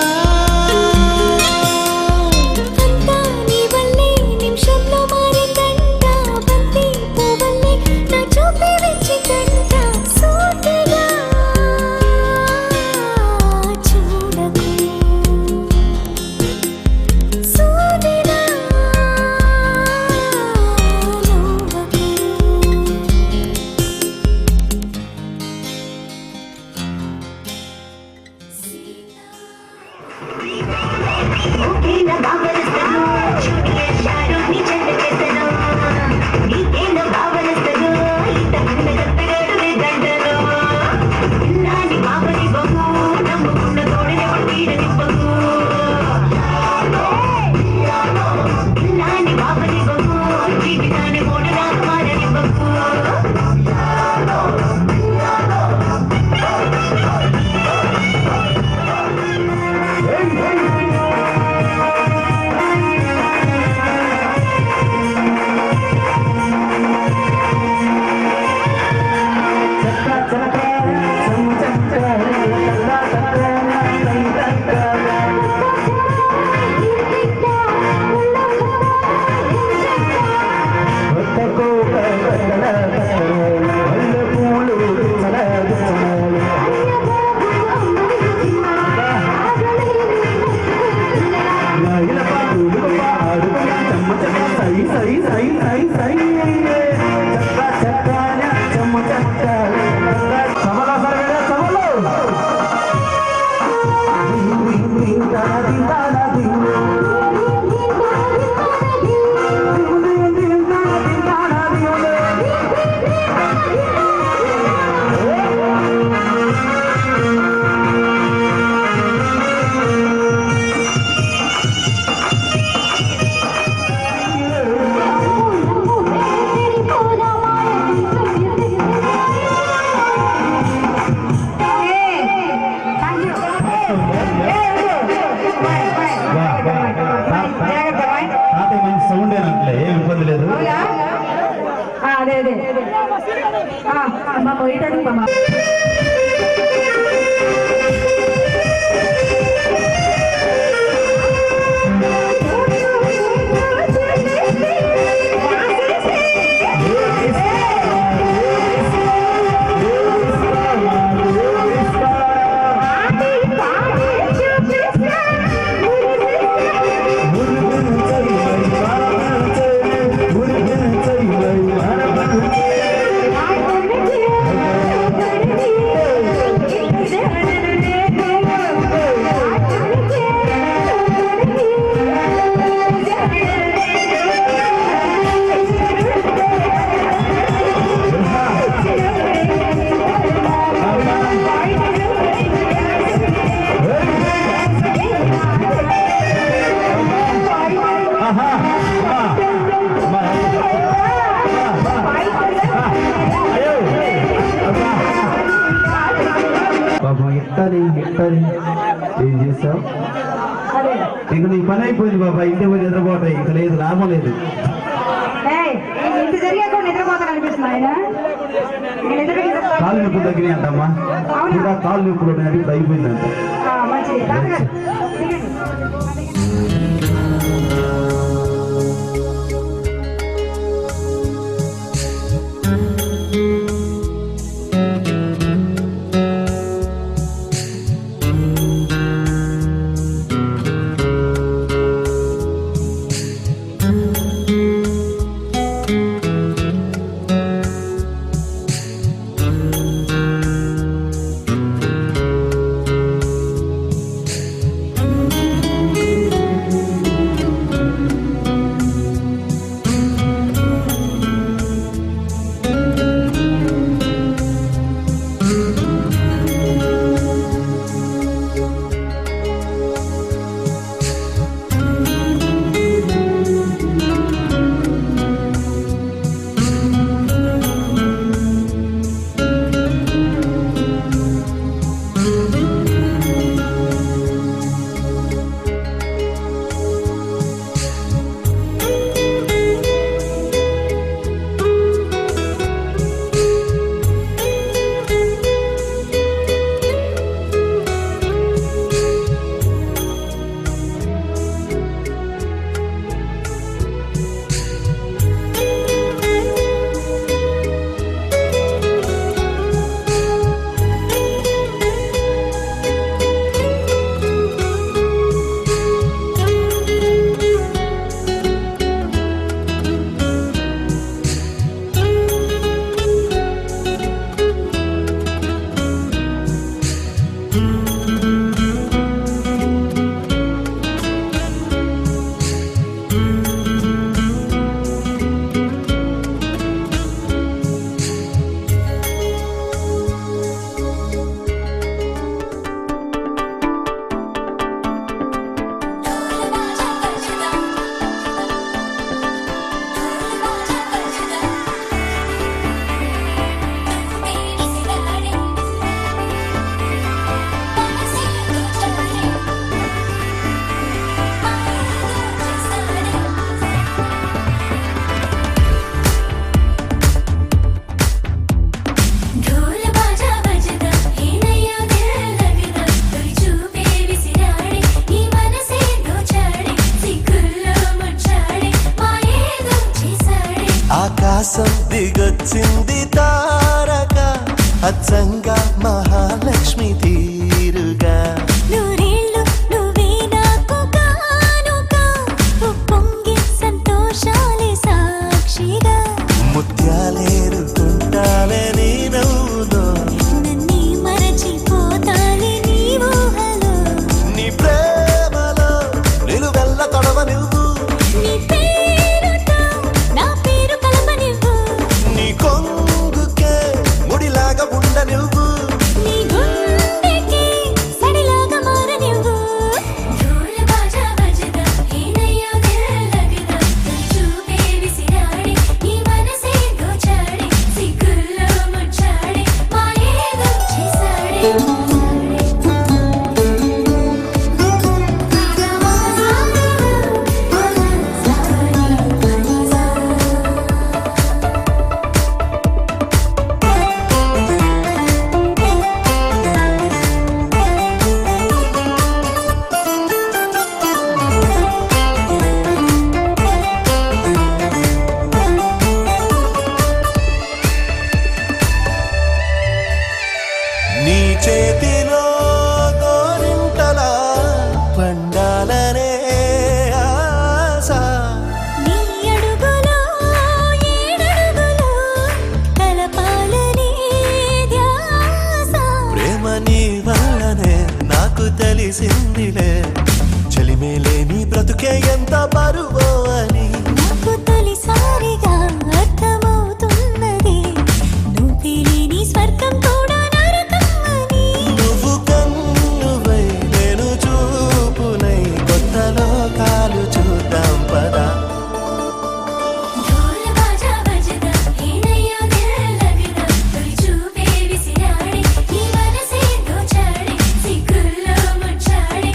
Thank you. చేసావు. ఇంక నీ పని అయిపోయింది బాబా, ఇంటి పోయి నిద్రపోతాయి, ఇంక లేదు, లాభం లేదు. ఇంత జరిగాక నిద్రపోతాను అనిపిస్తుంది ఆయన. కాలు నొప్పులు తగ్గినాయి అంటమ్మా, ఇంకా కాలు నొప్పులు ఉన్నాయి, ఇప్పుడు అయిపోయిందంట. మంచిది డాక్టర్ ఆకాశం దిగొచ్చింది తారక, అచ్చంగా మహాలక్ష్మి తీరుగా. నూరేళ్ళు నువ్వే నాకు కానుక, ఉప్పొంగే సంతోషాలే సాక్షిగా. ముత్యాలేరుకుంటాలే నీ నవ్వులో, నన్నే మరచిపోతాలే నీ ఊహలో. నీ ప్రేమలో నిలువెల్ల తొడవ నువ్వు, నీ పేరుతో నా పేరు కలప నువ్వు. నీ కొంగుకే ముడిలాగా ఉండ నువ్వు, నీ గుండెకి సడిలాగా మార నువ్వు. ఢోల్ బాజా బజదా హేనయ్యా దిల్ లగదా, చూపే విసిరాడే నీ మనసే దోచాడే, సిగ్గుల్లో ముచ్చాడే మాయేదో చేసాడే. నీ చేతిలో గోరింటలా పండాలనే ఆశ. నీ అడుగులో ఏడడుగులో కలపాలనే ధ్యాస. ప్రేమ నీ వల్లనే నాకు తెలిసిందిలే, చెలిమేలే నీ బ్రతుకే ఎంత బరువో అని. నాకు తొలిసారిగా అర్థమవుతున్నది, నువ్వు తెలియని స్వర్గం కూడా నరకం అని. నువ్వు కన్నువై నేను చూపునై, కొత్త లోకాలు చూద్దాం పదా. ఢోల్ బాజా బజదా హేనయ్యా దిల్ లగదా, తొలి చూపే విసిరాడే నీ మనసే దోచాడే, సిగ్గుల్లో ముచ్చాడే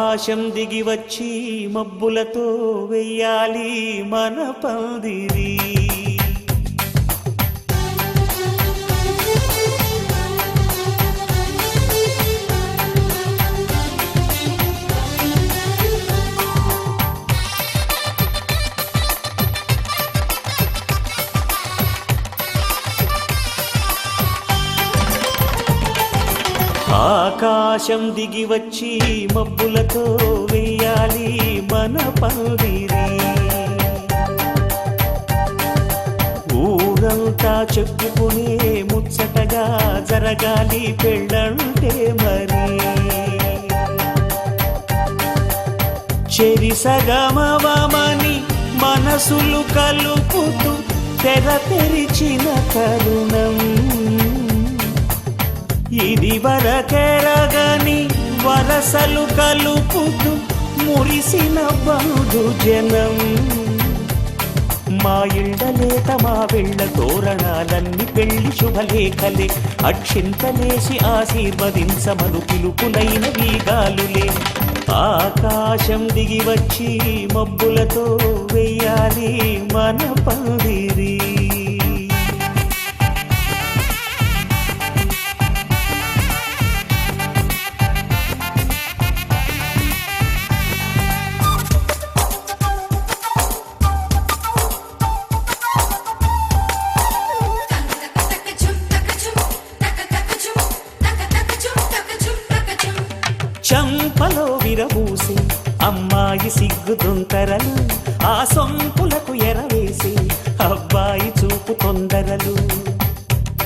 ఆకాశం దిగి వచ్చి మబ్బులతో వెయ్యాలి మన పందిరి. ఆకాశం దిగి వచ్చి మబ్బులతో వెయ్యాలి మన పందిరి. ఊరంతా చెప్పుకునే ముచ్చటగా జరగాలి పెళ్ళంటే మరి. చెరిసగమవమని మనసులు కలుపుతూ తెర తెరిచిన తరుణం. ఇది వరకెరగని వరసలు కలుపుతూ మురిసిన బంధు జనం. మా ఇళ్ళలేత మా వెళ్ళ తోరణాలన్నీ పెళ్లి శుభలేఖలే. అక్షింతలేసి ఆశీర్వదించమను పిలుపులైన వీగాలులే. ఆకాశం దిగి వచ్చి మబ్బులతో వెయ్యాలి మన పందిరి. చంపలో విరబూసి అమ్మాయి సిగ్గుదొంతరలు. ఆ సొంపులకు ఎరవేసి అబ్బాయి చూపు తొందరలు.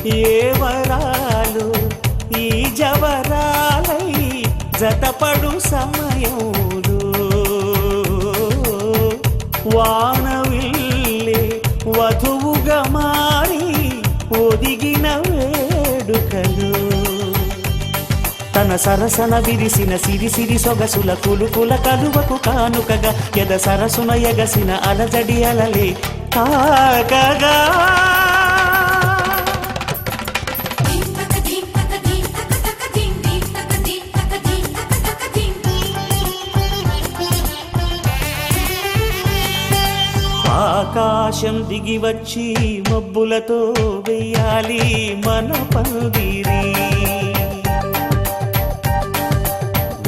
ఏ వరాలు ఈ జవరాలై జతపడు సమయంలో. వానవిల్లే వధువుగా మారి ఒదిగిన వేడుకలు. తన సరసన విరిసిన సిరిసిరి సొగసుల కులుకుల కలువకు కానుకగా ఎద సరసున ఎగసిన అలజడి అలలే కాకగా. ఆకాశం దిగి వచ్చి మబ్బులతో వెయ్యాలి మన పందిరి.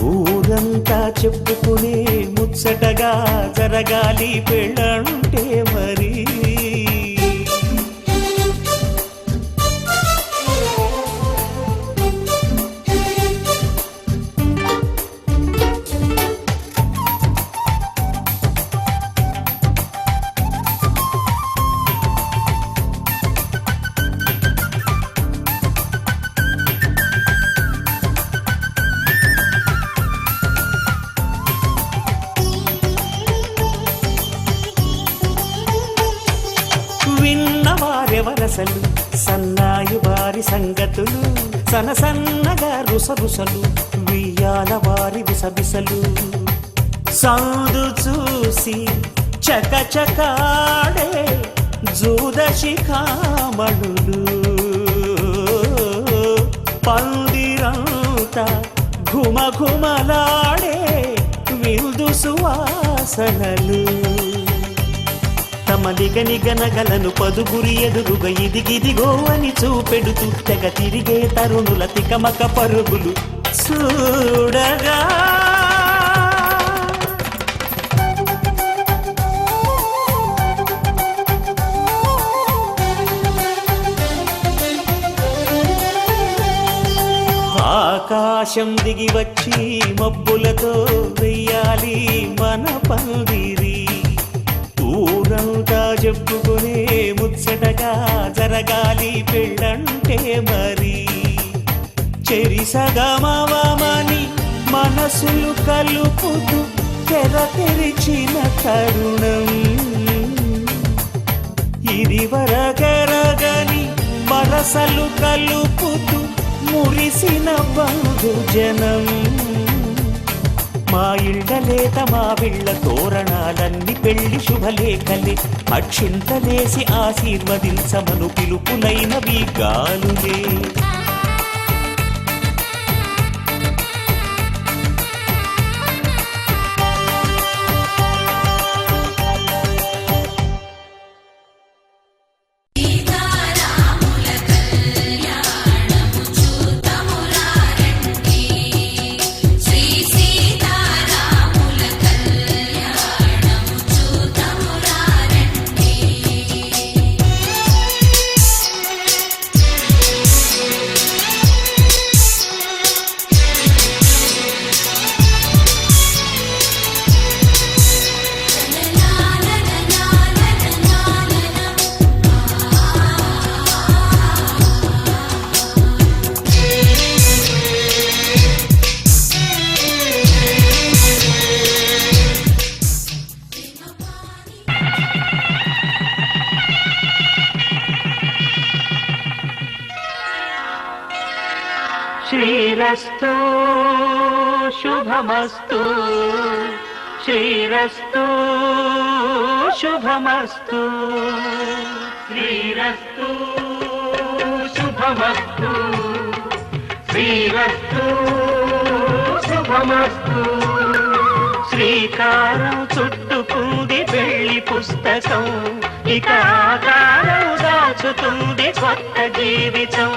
ఊరంతా చెప్పుకునే ముచ్చటగా జరగాలి పెళ్ళంటే మరి. విన్నవారెవరసలు సన్నాయి వారి సంగతులు. సనసన్నగా రుసరుసలు వియ్యాల వారి విసబిసలు. సౌదు చూసి చకచకాడే జూదశిఖామణులు. పందిరంతా ఘుమఘుమలాడే విందు సువాసనలు. తమ నిగనిగనగలను పదుగురి ఎదురుగా ఇదిగిదిగో అని చూపెడుతూ తెగ తిరిగే తరుణుల తికమక పరుగులు చూడగా. ఆకాశం దిగి వచ్చి మబ్బులతో వెయ్యాలి మన పందిరి. ఊరంతా చెప్పుకునే ముచ్చటగా జరగాలి పెళ్ళంటే మరి. చెరిసగమవమని మనసులు కలుపుతూ తెర తెరిచిన తరుణం. ఇది వరకెరగని వరసలు కలుపుతూ మురిసిన బంధు జనం. మా ఇళ్ళలేత మా వీళ్ళ తోరణాలన్నీ పెళ్లి శుభలేఖలే. అక్షింతలేసి ఆశీర్వదించమను పిలుపులైనవి గాలులే. శ్రీరస్తు శుభమస్తు శ్రీరస్తు శుభమస్తు శ్రీరస్తు శుభమస్తు శ్రీరస్తు శుభమస్తు శ్రీకారం చుట్టుకుంది పెళ్లి పుస్తకం ఇక ఆకారం దాచుతుంది కొత్త జీవితం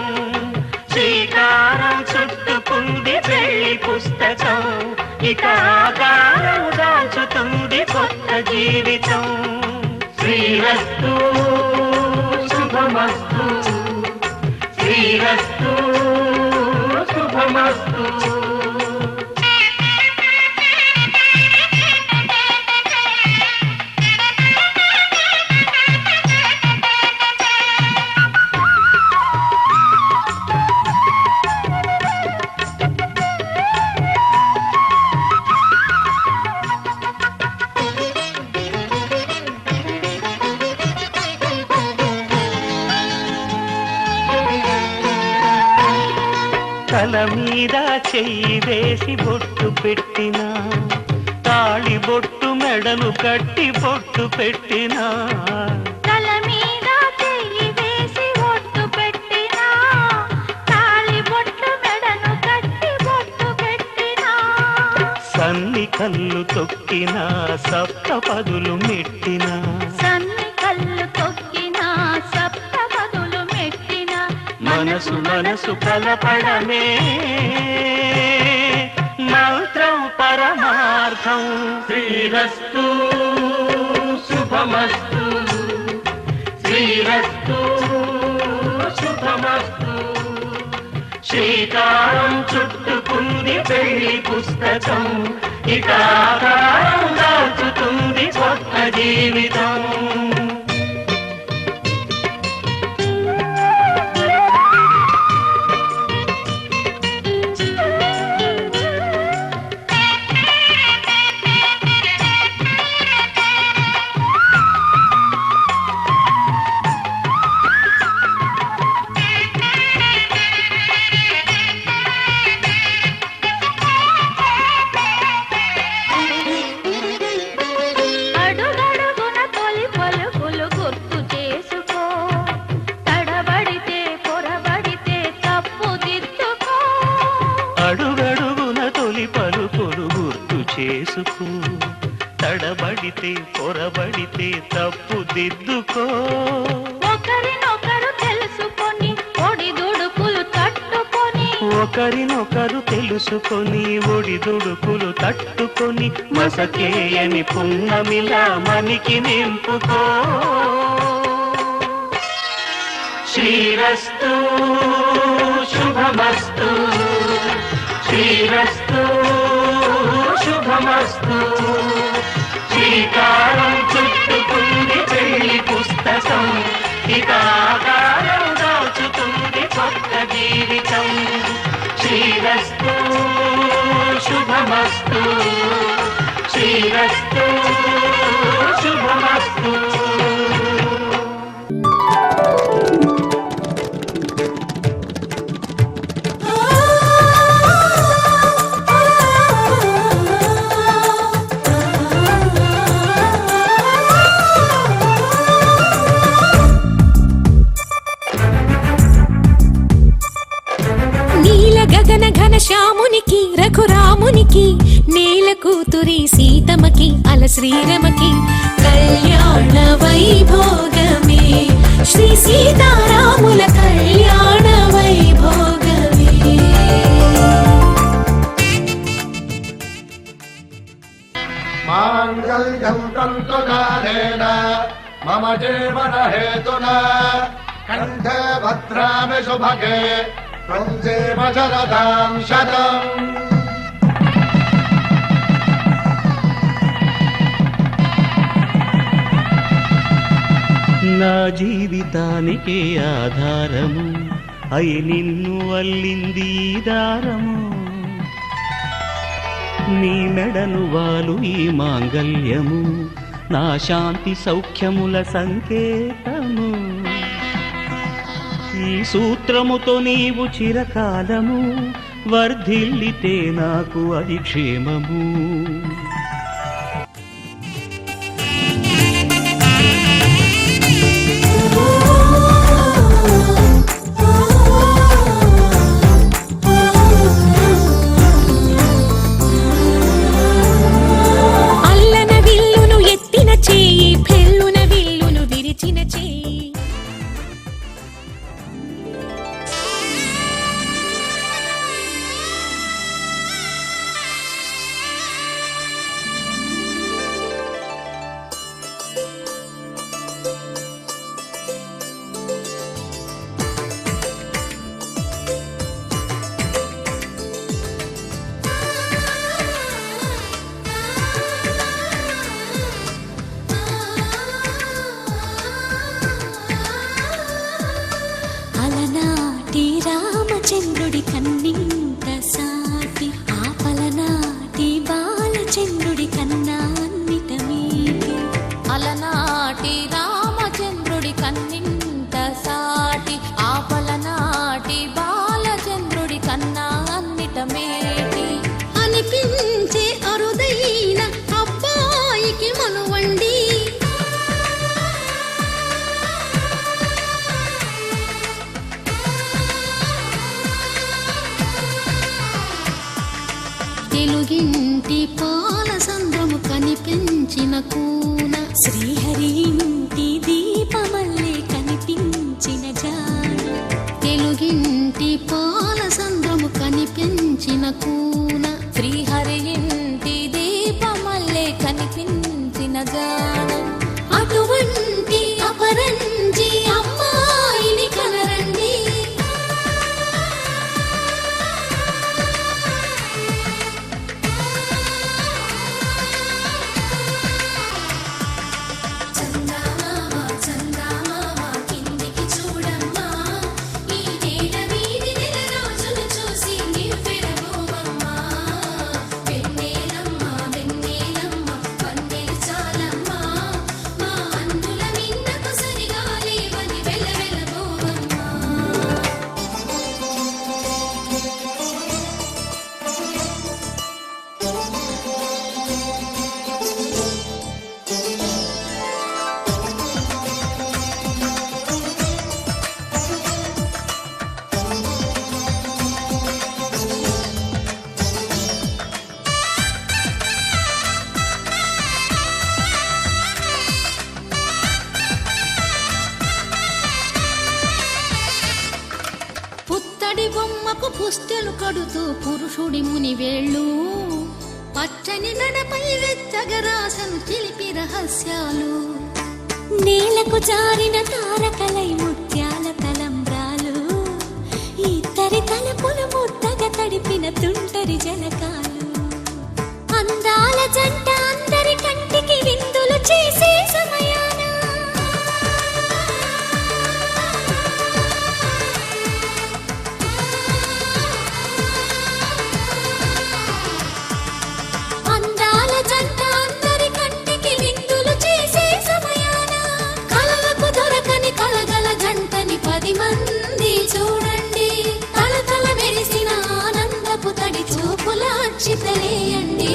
శ్రీకారం చుట్టుకుంది పెళ్లి పుస్తకం ఇక ఆకారం దాచుతుంది కొత్త జీవితం శ్రీరస్తు శుభమస్తు శ్రీరస్తు శుభమస్తు తల మీద చెయ్యి వేసి బొట్టు పెట్టినా తాళి బొట్టు మెడను కట్టి బొట్టు పెట్టినా తల మీద చెయ్యి వేసి బొట్టు పెట్టినా తాళి బొట్టు మెడను కట్టి బొట్టు పెట్టినా సన్ని కళ్ళు తొక్కినా సప్త పదులు మెట్టినా సన్ని కళ్ళు తొక్కినా సప్త పదులు మెట్టినా మనసు మనసు కలపడమే మంత్రం పరమార్థం శ్రీరస్తు శుభమస్తు శ్రీరస్తు శుభమస్తు శ్రీకారం చుట్టుకుంది పెళ్లి పుస్తకం ఇక ఆకారం దాచుతుంది కొత్త జీవితం అడుగడుగున తొలి పలుకులు గుర్తు చేసుకో తడబడితే పొరబడితే తప్పు దిద్దుకో అడుగడుగున తొలి పలుకులు గుర్తు చేసుకో తడబడితే పొరబడితే తప్పు దిద్దుకో ఒకరినొకరు తెలుసుకొని ఒడిదుడుకులు తట్టుకొని ఒకరినొకరు తెలుసుకొని ఒడిదుడుకులు తట్టుకొని మసకేయని పున్నమిలా మనికి నింపుకో శ్రీరస్తు శుభమస్తు శ్రీరస్తు శుభమస్తు శ్రీకారం చుట్టుకుంది పెళ్లి పుస్తకం ఇక ఆకారం దాచుతుంది కొత్త జీవితం శ్రీరస్తు శుభమస్తు శ్రీరస్తు శుభమస్తు నీల గగన ఘన శ్యామునికి రఘురామునికి నేల కూతురి సీతమ్మకి అల శ్రీరమకి కళ్యాణ వైభోగమే శ్రీ సీతారాముల కళ్యాణ వైభోగమే మాంగళ్యం తంతునానేన మమ జీవన హేతునా కంఠే భద్రామి శుభగే త్వం జీవ శరదాం శతం నా జీవితానికి ఆధారము అయి నిన్ను అల్లింది ఈ దారము నీ మెడను వాలు ఈ మాంగల్యము నా శాంతి సౌఖ్యముల సంకేతము ఈ సూత్రముతో నీవు చిరకాలము వర్ధిల్లితే నాకు అది క్షేమము. అల్లన విల్లును ఎత్తిన చేయి, పెళ్ళున విల్లును విరిచిన చేయి. అలనాటి రామచంద్రుడి కన్నింత సాటి, ఆపలనాటి బాలచంద్రుడి కన్నా అన్నిట మీటి. అలనాటి రామచంద్రుడి కన్నింత సాటి, ఆపలనాటి బాలచంద్రుడి కన్నా అన్నిట మేటి. అనిపించే అరుదైన అబ్బాయికి మనువండి, తెలుగింటి పాల సంద్రము కనిపించిన కూన, శ్రీహరి ఇంటి దీపమల్లే కనిపించిన జాన. తెలుగింటి పాల సంద్రము కనిపించిన కూన, శ్రీహరి ఇంటి దీపమల్లే కనిపించిన జాన. అటువంటి అపరంజి అమ్మాయిని కనరండి. చందమామ చందమామ కిందికి చూడమ్మా, ఈ నేల వీధి నెల రోజులు చూసి నివ్వెరబోవమ్మా. వెన్నెలమ్మ వెన్నెలమ్మ వన్నెలు చాలమ్మా, మా అందుల మిన్నకు సరిగా లేవని వెలవెలబోవమ్మా. పుత్తడి బొమ్మకు పుస్తెలు కడుతూ పురుషుడి ముని వేళ్ళు, పచ్చని నడపై వెచ్చగరాసను చిలిపి రహస్యాలు. నేలకు జారిన తారకలై ముత్యాల తలంబ్రాలు, ఇద్దరి తలపులు ముద్దగా తడిపిన తుంటరి జలకాలు. అందాల జంట అందరి కంటికి విందులు చేసే సమయాన, అందాల జంట అందరి కంటికి విందులు చేసే సమయాన, కలలకు దొరకని కలగల జంటని 10 మంది చూడండి. తలతల మెరిసిన ఆనందపు తడి చూపుల అచ్చితలేయండి.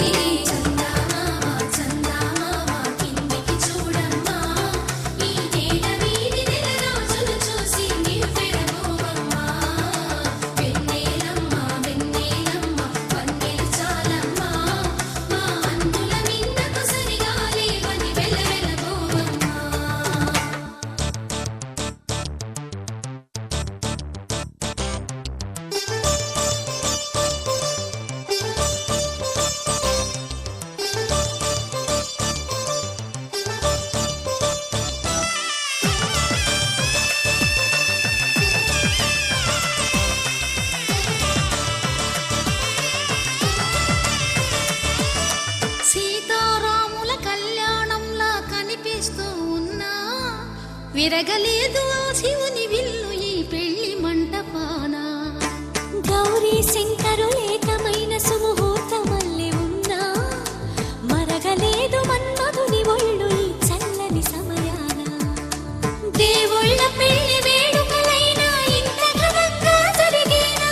చందమామ చందమామ కిందికి చూడమ్మా, ఈ నేల వీధి నెల రోజులు చూసి నివ్వెరబోవమ్మా. వెన్నెలమ్మ వెన్నెలమ్మ వన్నెలు చాలమ్మా, మా అందుల మిన్నకు సరిగా లేవని వెలవెలబోవమ్మా. సీతారాముల కళ్యాణంలా కనిపిస్తూ ఉన్నా, విరగలేదు ఆ శివుని విల్లు ఈ పెళ్లి మంటపాన. గౌరీ శంకరు ఏకమైన సుముహూర్తమల్లె ఉన్నా, మరగలేదు మన్మధుని ఒళ్ళు ఈ చల్లని సమయాన. దేవుళ్ళ పెళ్లి వేడుకలైనా ఇంత ఘనంగా జరిగేనా,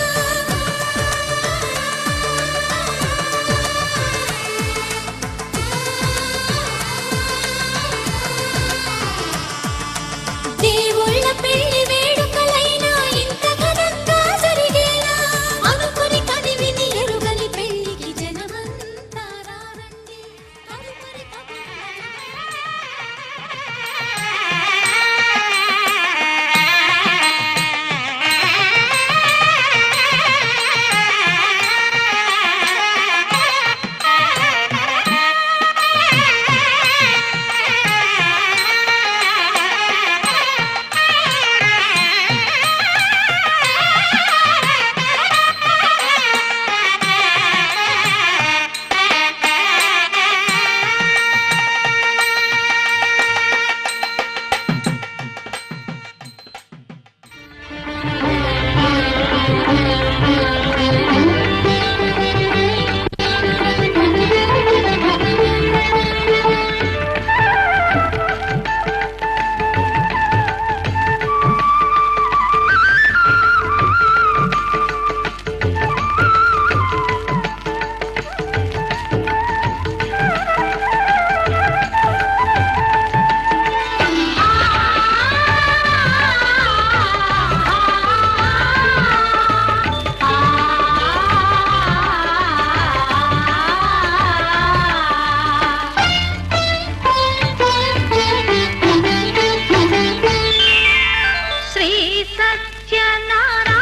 సత్యనారాయణుని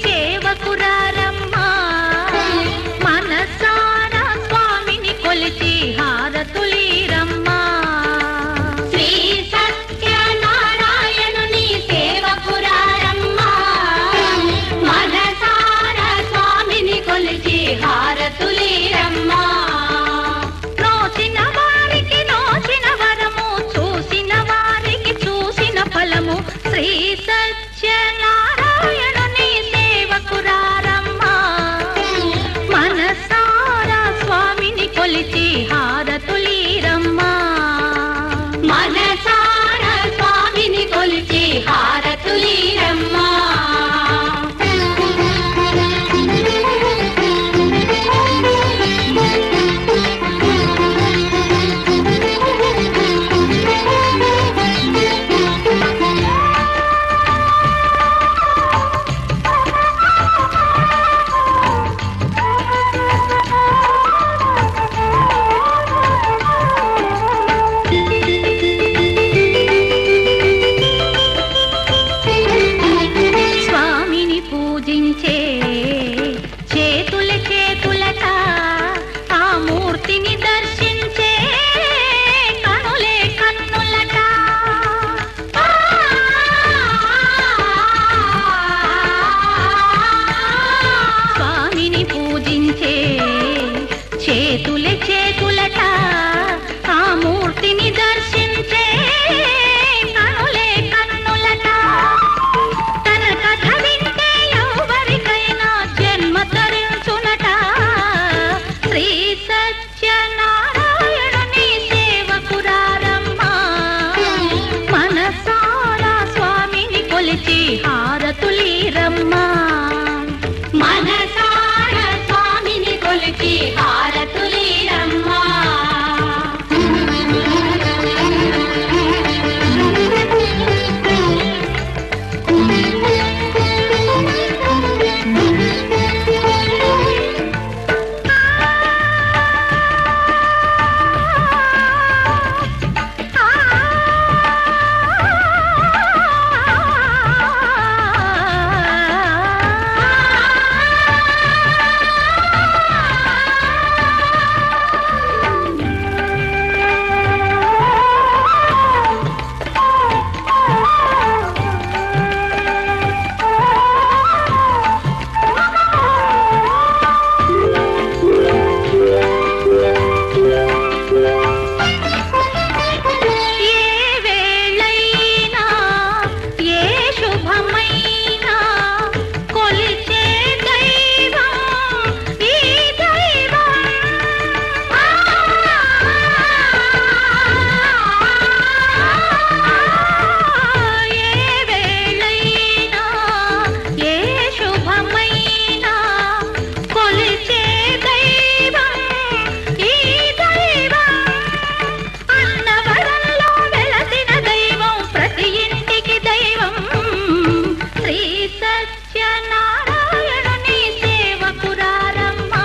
సేవకురారమ్మా మనసారా స్వామిని కొలిచి హారతులీరమ్మా శ్రీ సత్యనారాయణుని సేవకురారమ్మా మనసారా స్వామిని కొలిచి హారతులీరమ్మా నోచిన వారికి నోచిన వరము చూసిన వారికి చూసిన ఫలము శ్రీ సత్యనారాయణుని సేవకురారమ్మా మనసారా స్వామిని కొలిచి హారతులీరమ్మా మనసారా స్వామిని కొలిచి హారతులీరమ్మా స్వామిని పూజించే చేతుల చేతులట ఆ మూర్తిని దర్శించే కనులే కన్నులట స్వామిని పూజించే చేతుల చేతులట ఆ మూర్తిని దర్శించే కనులే కన్నులట తన కథ వింటే ఎవరికైనా జన్మ తరించునట శ్రీ సత్యనారాయణుని సేవకురారమ్మా మనసారా స్వామిని కొలిచి హారతులీరమ్మా మనసారా స్వామిని కొలిచి హారతులీరమ్మా ఏ వేళైనా ఏ శుభమైనా కొలిచే దైవం ఈ దైవం ఏ వేళైనా ఏ శుభమైనా కొలిచే దైవం ఈ దైవం అన్నవరంలో వెలసిన దైవం ప్రతి ఇంటికి దైవం శ్రీ సత్యనారాయణుని సేవకురారమ్మా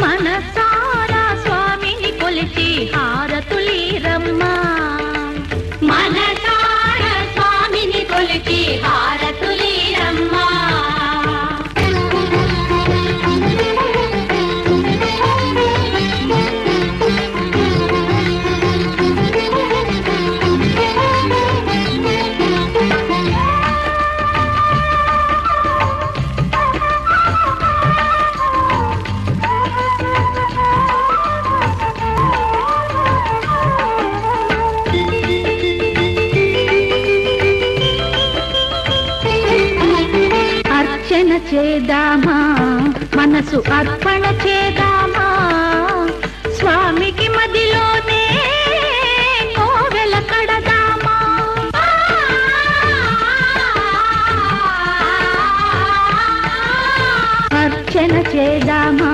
మనసారా స్వామిని కొలిచి హారతులీరమ్మా మనసారా స్వామిని కొలిచి హారతులీరమ్మా అర్చన చేద్దామా మనసు అర్పణ చేద్దామా స్వామికి మదిలోనే కోవెల కడదామా అర్చన చేద్దామా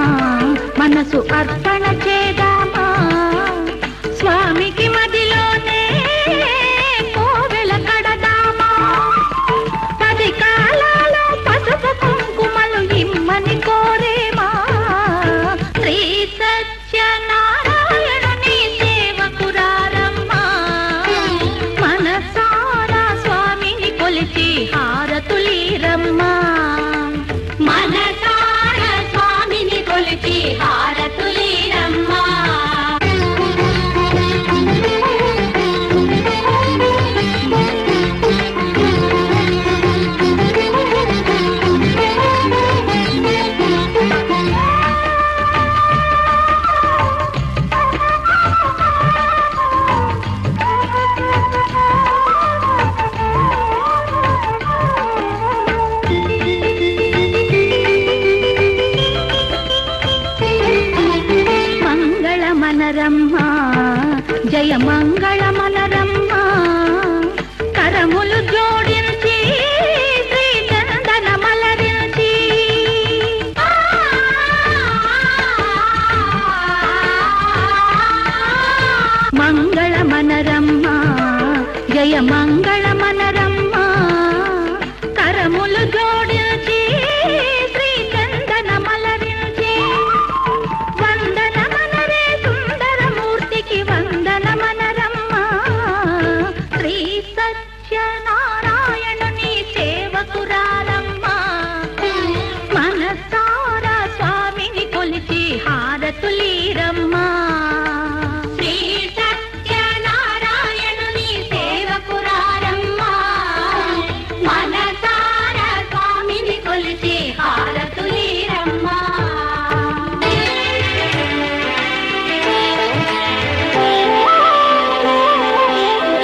మనసు అర్పణ చేద్దామా స్వామికి మదిలోనే కోవెల కడదామా 10 కాలాలో పసుపు కుంకుమలు ఇమ్మని కోరేమా శ్రీ సత్యనారాయణుని సేవకురారమ్మా మనసారా స్వామిని కొలిచి జయ మంగళమలరమ్మ కరములు జోడించి శ్రీ చందన మలరించి మంగళమనరమ్మ జయ మంగళమనరమ్మ కరములు జోడించి శ్రీ చందన మలరించి వందనమనరే సుందరమూర్తికి వందనమనరమ్మ శ్రీ సత్యనారాయణుని సేవకురాలమ్మ మనసారా స్వామిని కొలిచి హారతులీరమ్మ శ్రీ సత్యనారాయణుని సేవకురాలమ్మ మనసారా స్వామిని కొలిచి హారతులీరమ్మ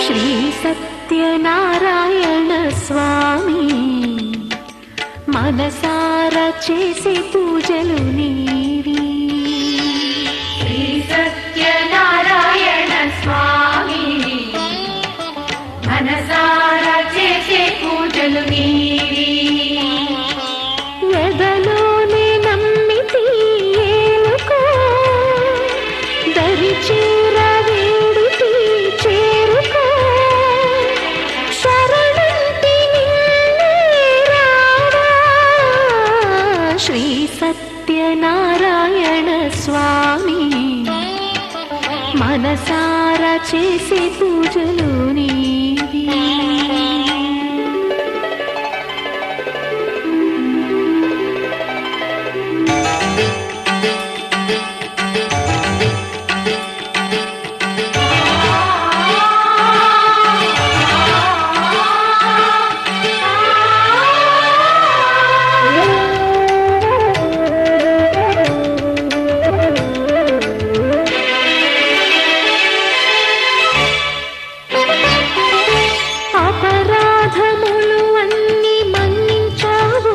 శ్రీ సత్యనారాయణ స్వామి మనసార చేసే పూజలు నీవి శ్రీ సత్యనారాయణ స్వామి మనసార చేసే పూజలు నీవి ఎదలోనే నమ్మితి ఏలుకో దరి చేర వేడితి చేరుకో శరణంటి నిన్నే రావా శ్రీ సత్యనారాయణ స్వామి మనసార చేసే పూజలు నీవి అపరాధములు అన్ని మన్నించావు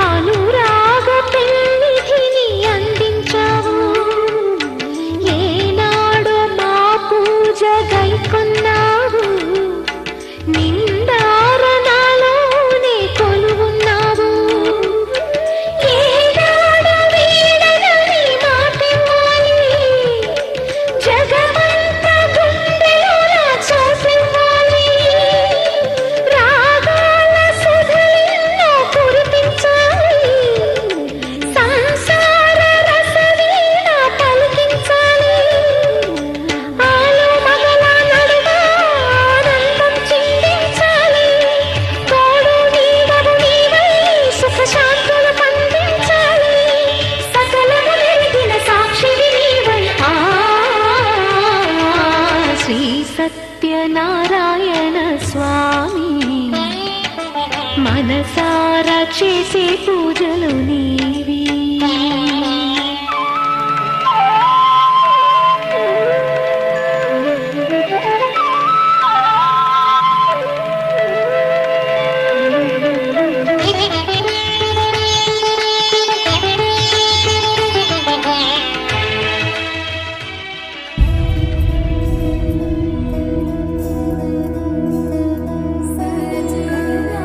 అనురాగ పెన్నిధిని అందించావు ఏనాడు మా పూజ గైకొన్నావు నిందారణలోనే కొలువున్నావు ఏనాడు వీడనని మాటివ్వాలి జగమంత గుండెలోన చోటివ్వాలి రాగాల సుధలెన్నో కురిపించాలి సంసార రసవీణ పలికించాలి ఆలు మగల నడుమ ఆనందం చిందించాలి తోడు నీడవు నీవై సుఖ శాంతులు పండించాలి సకలము నెరిగిన సాక్షివి నీవై శ్రీ సత్యనారాయణ స్వామి మనసార చేసే పూజలు నీవి సజనా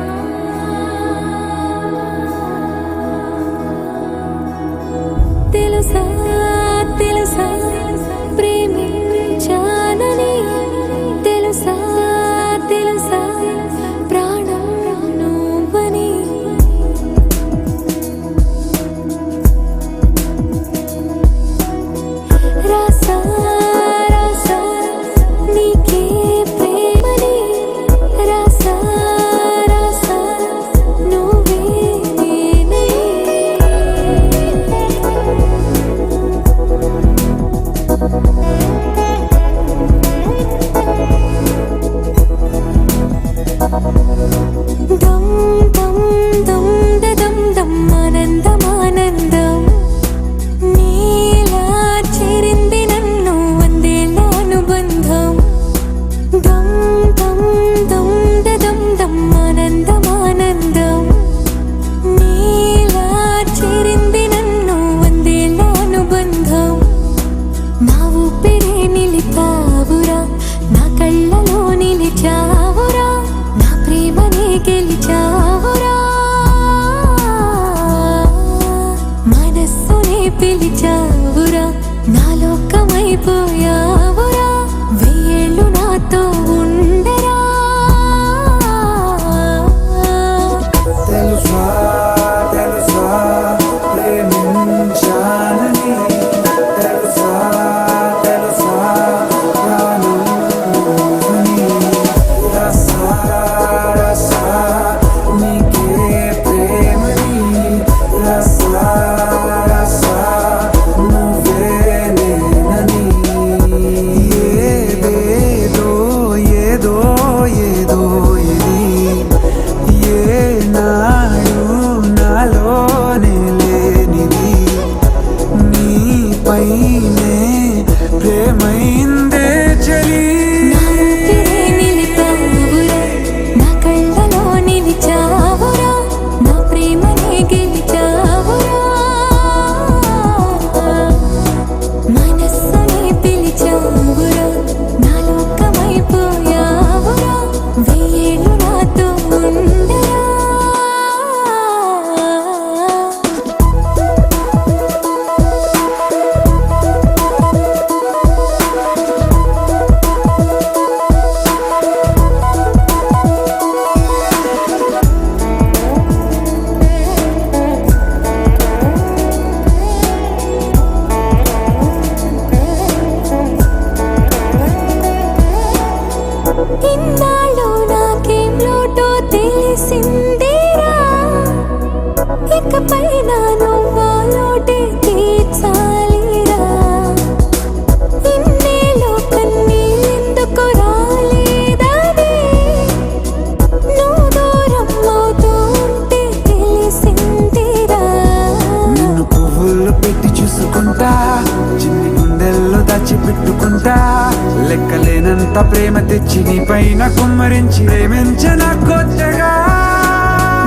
అంత ప్రేమ తెచ్చి నీ పైన కుమ్మరించి ప్రేమించిన కొత్తగా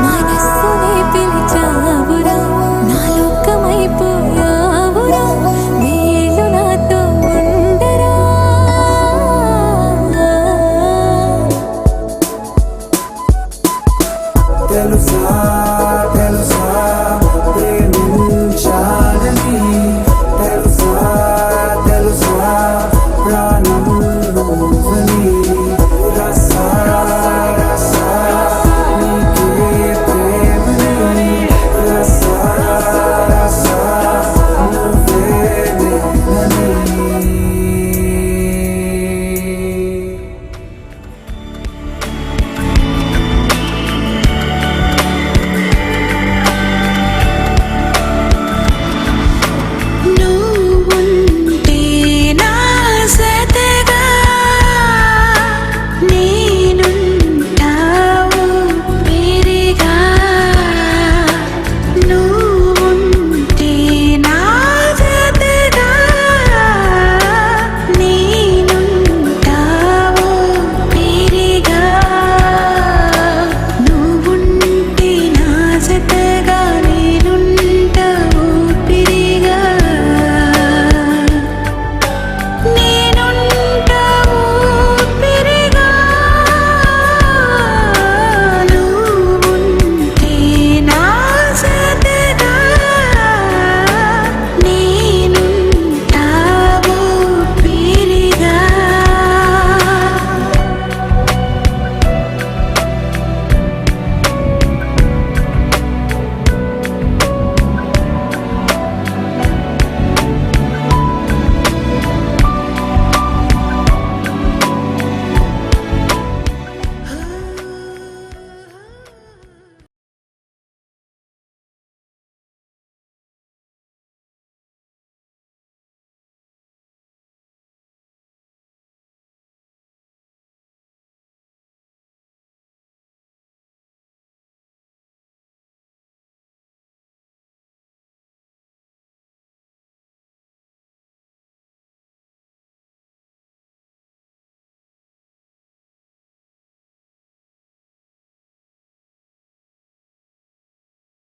మనస్సునే పిలిచావురా నా లోకమైపోయావురా నీళ్ళు నాతో ఉండరా తెలుసా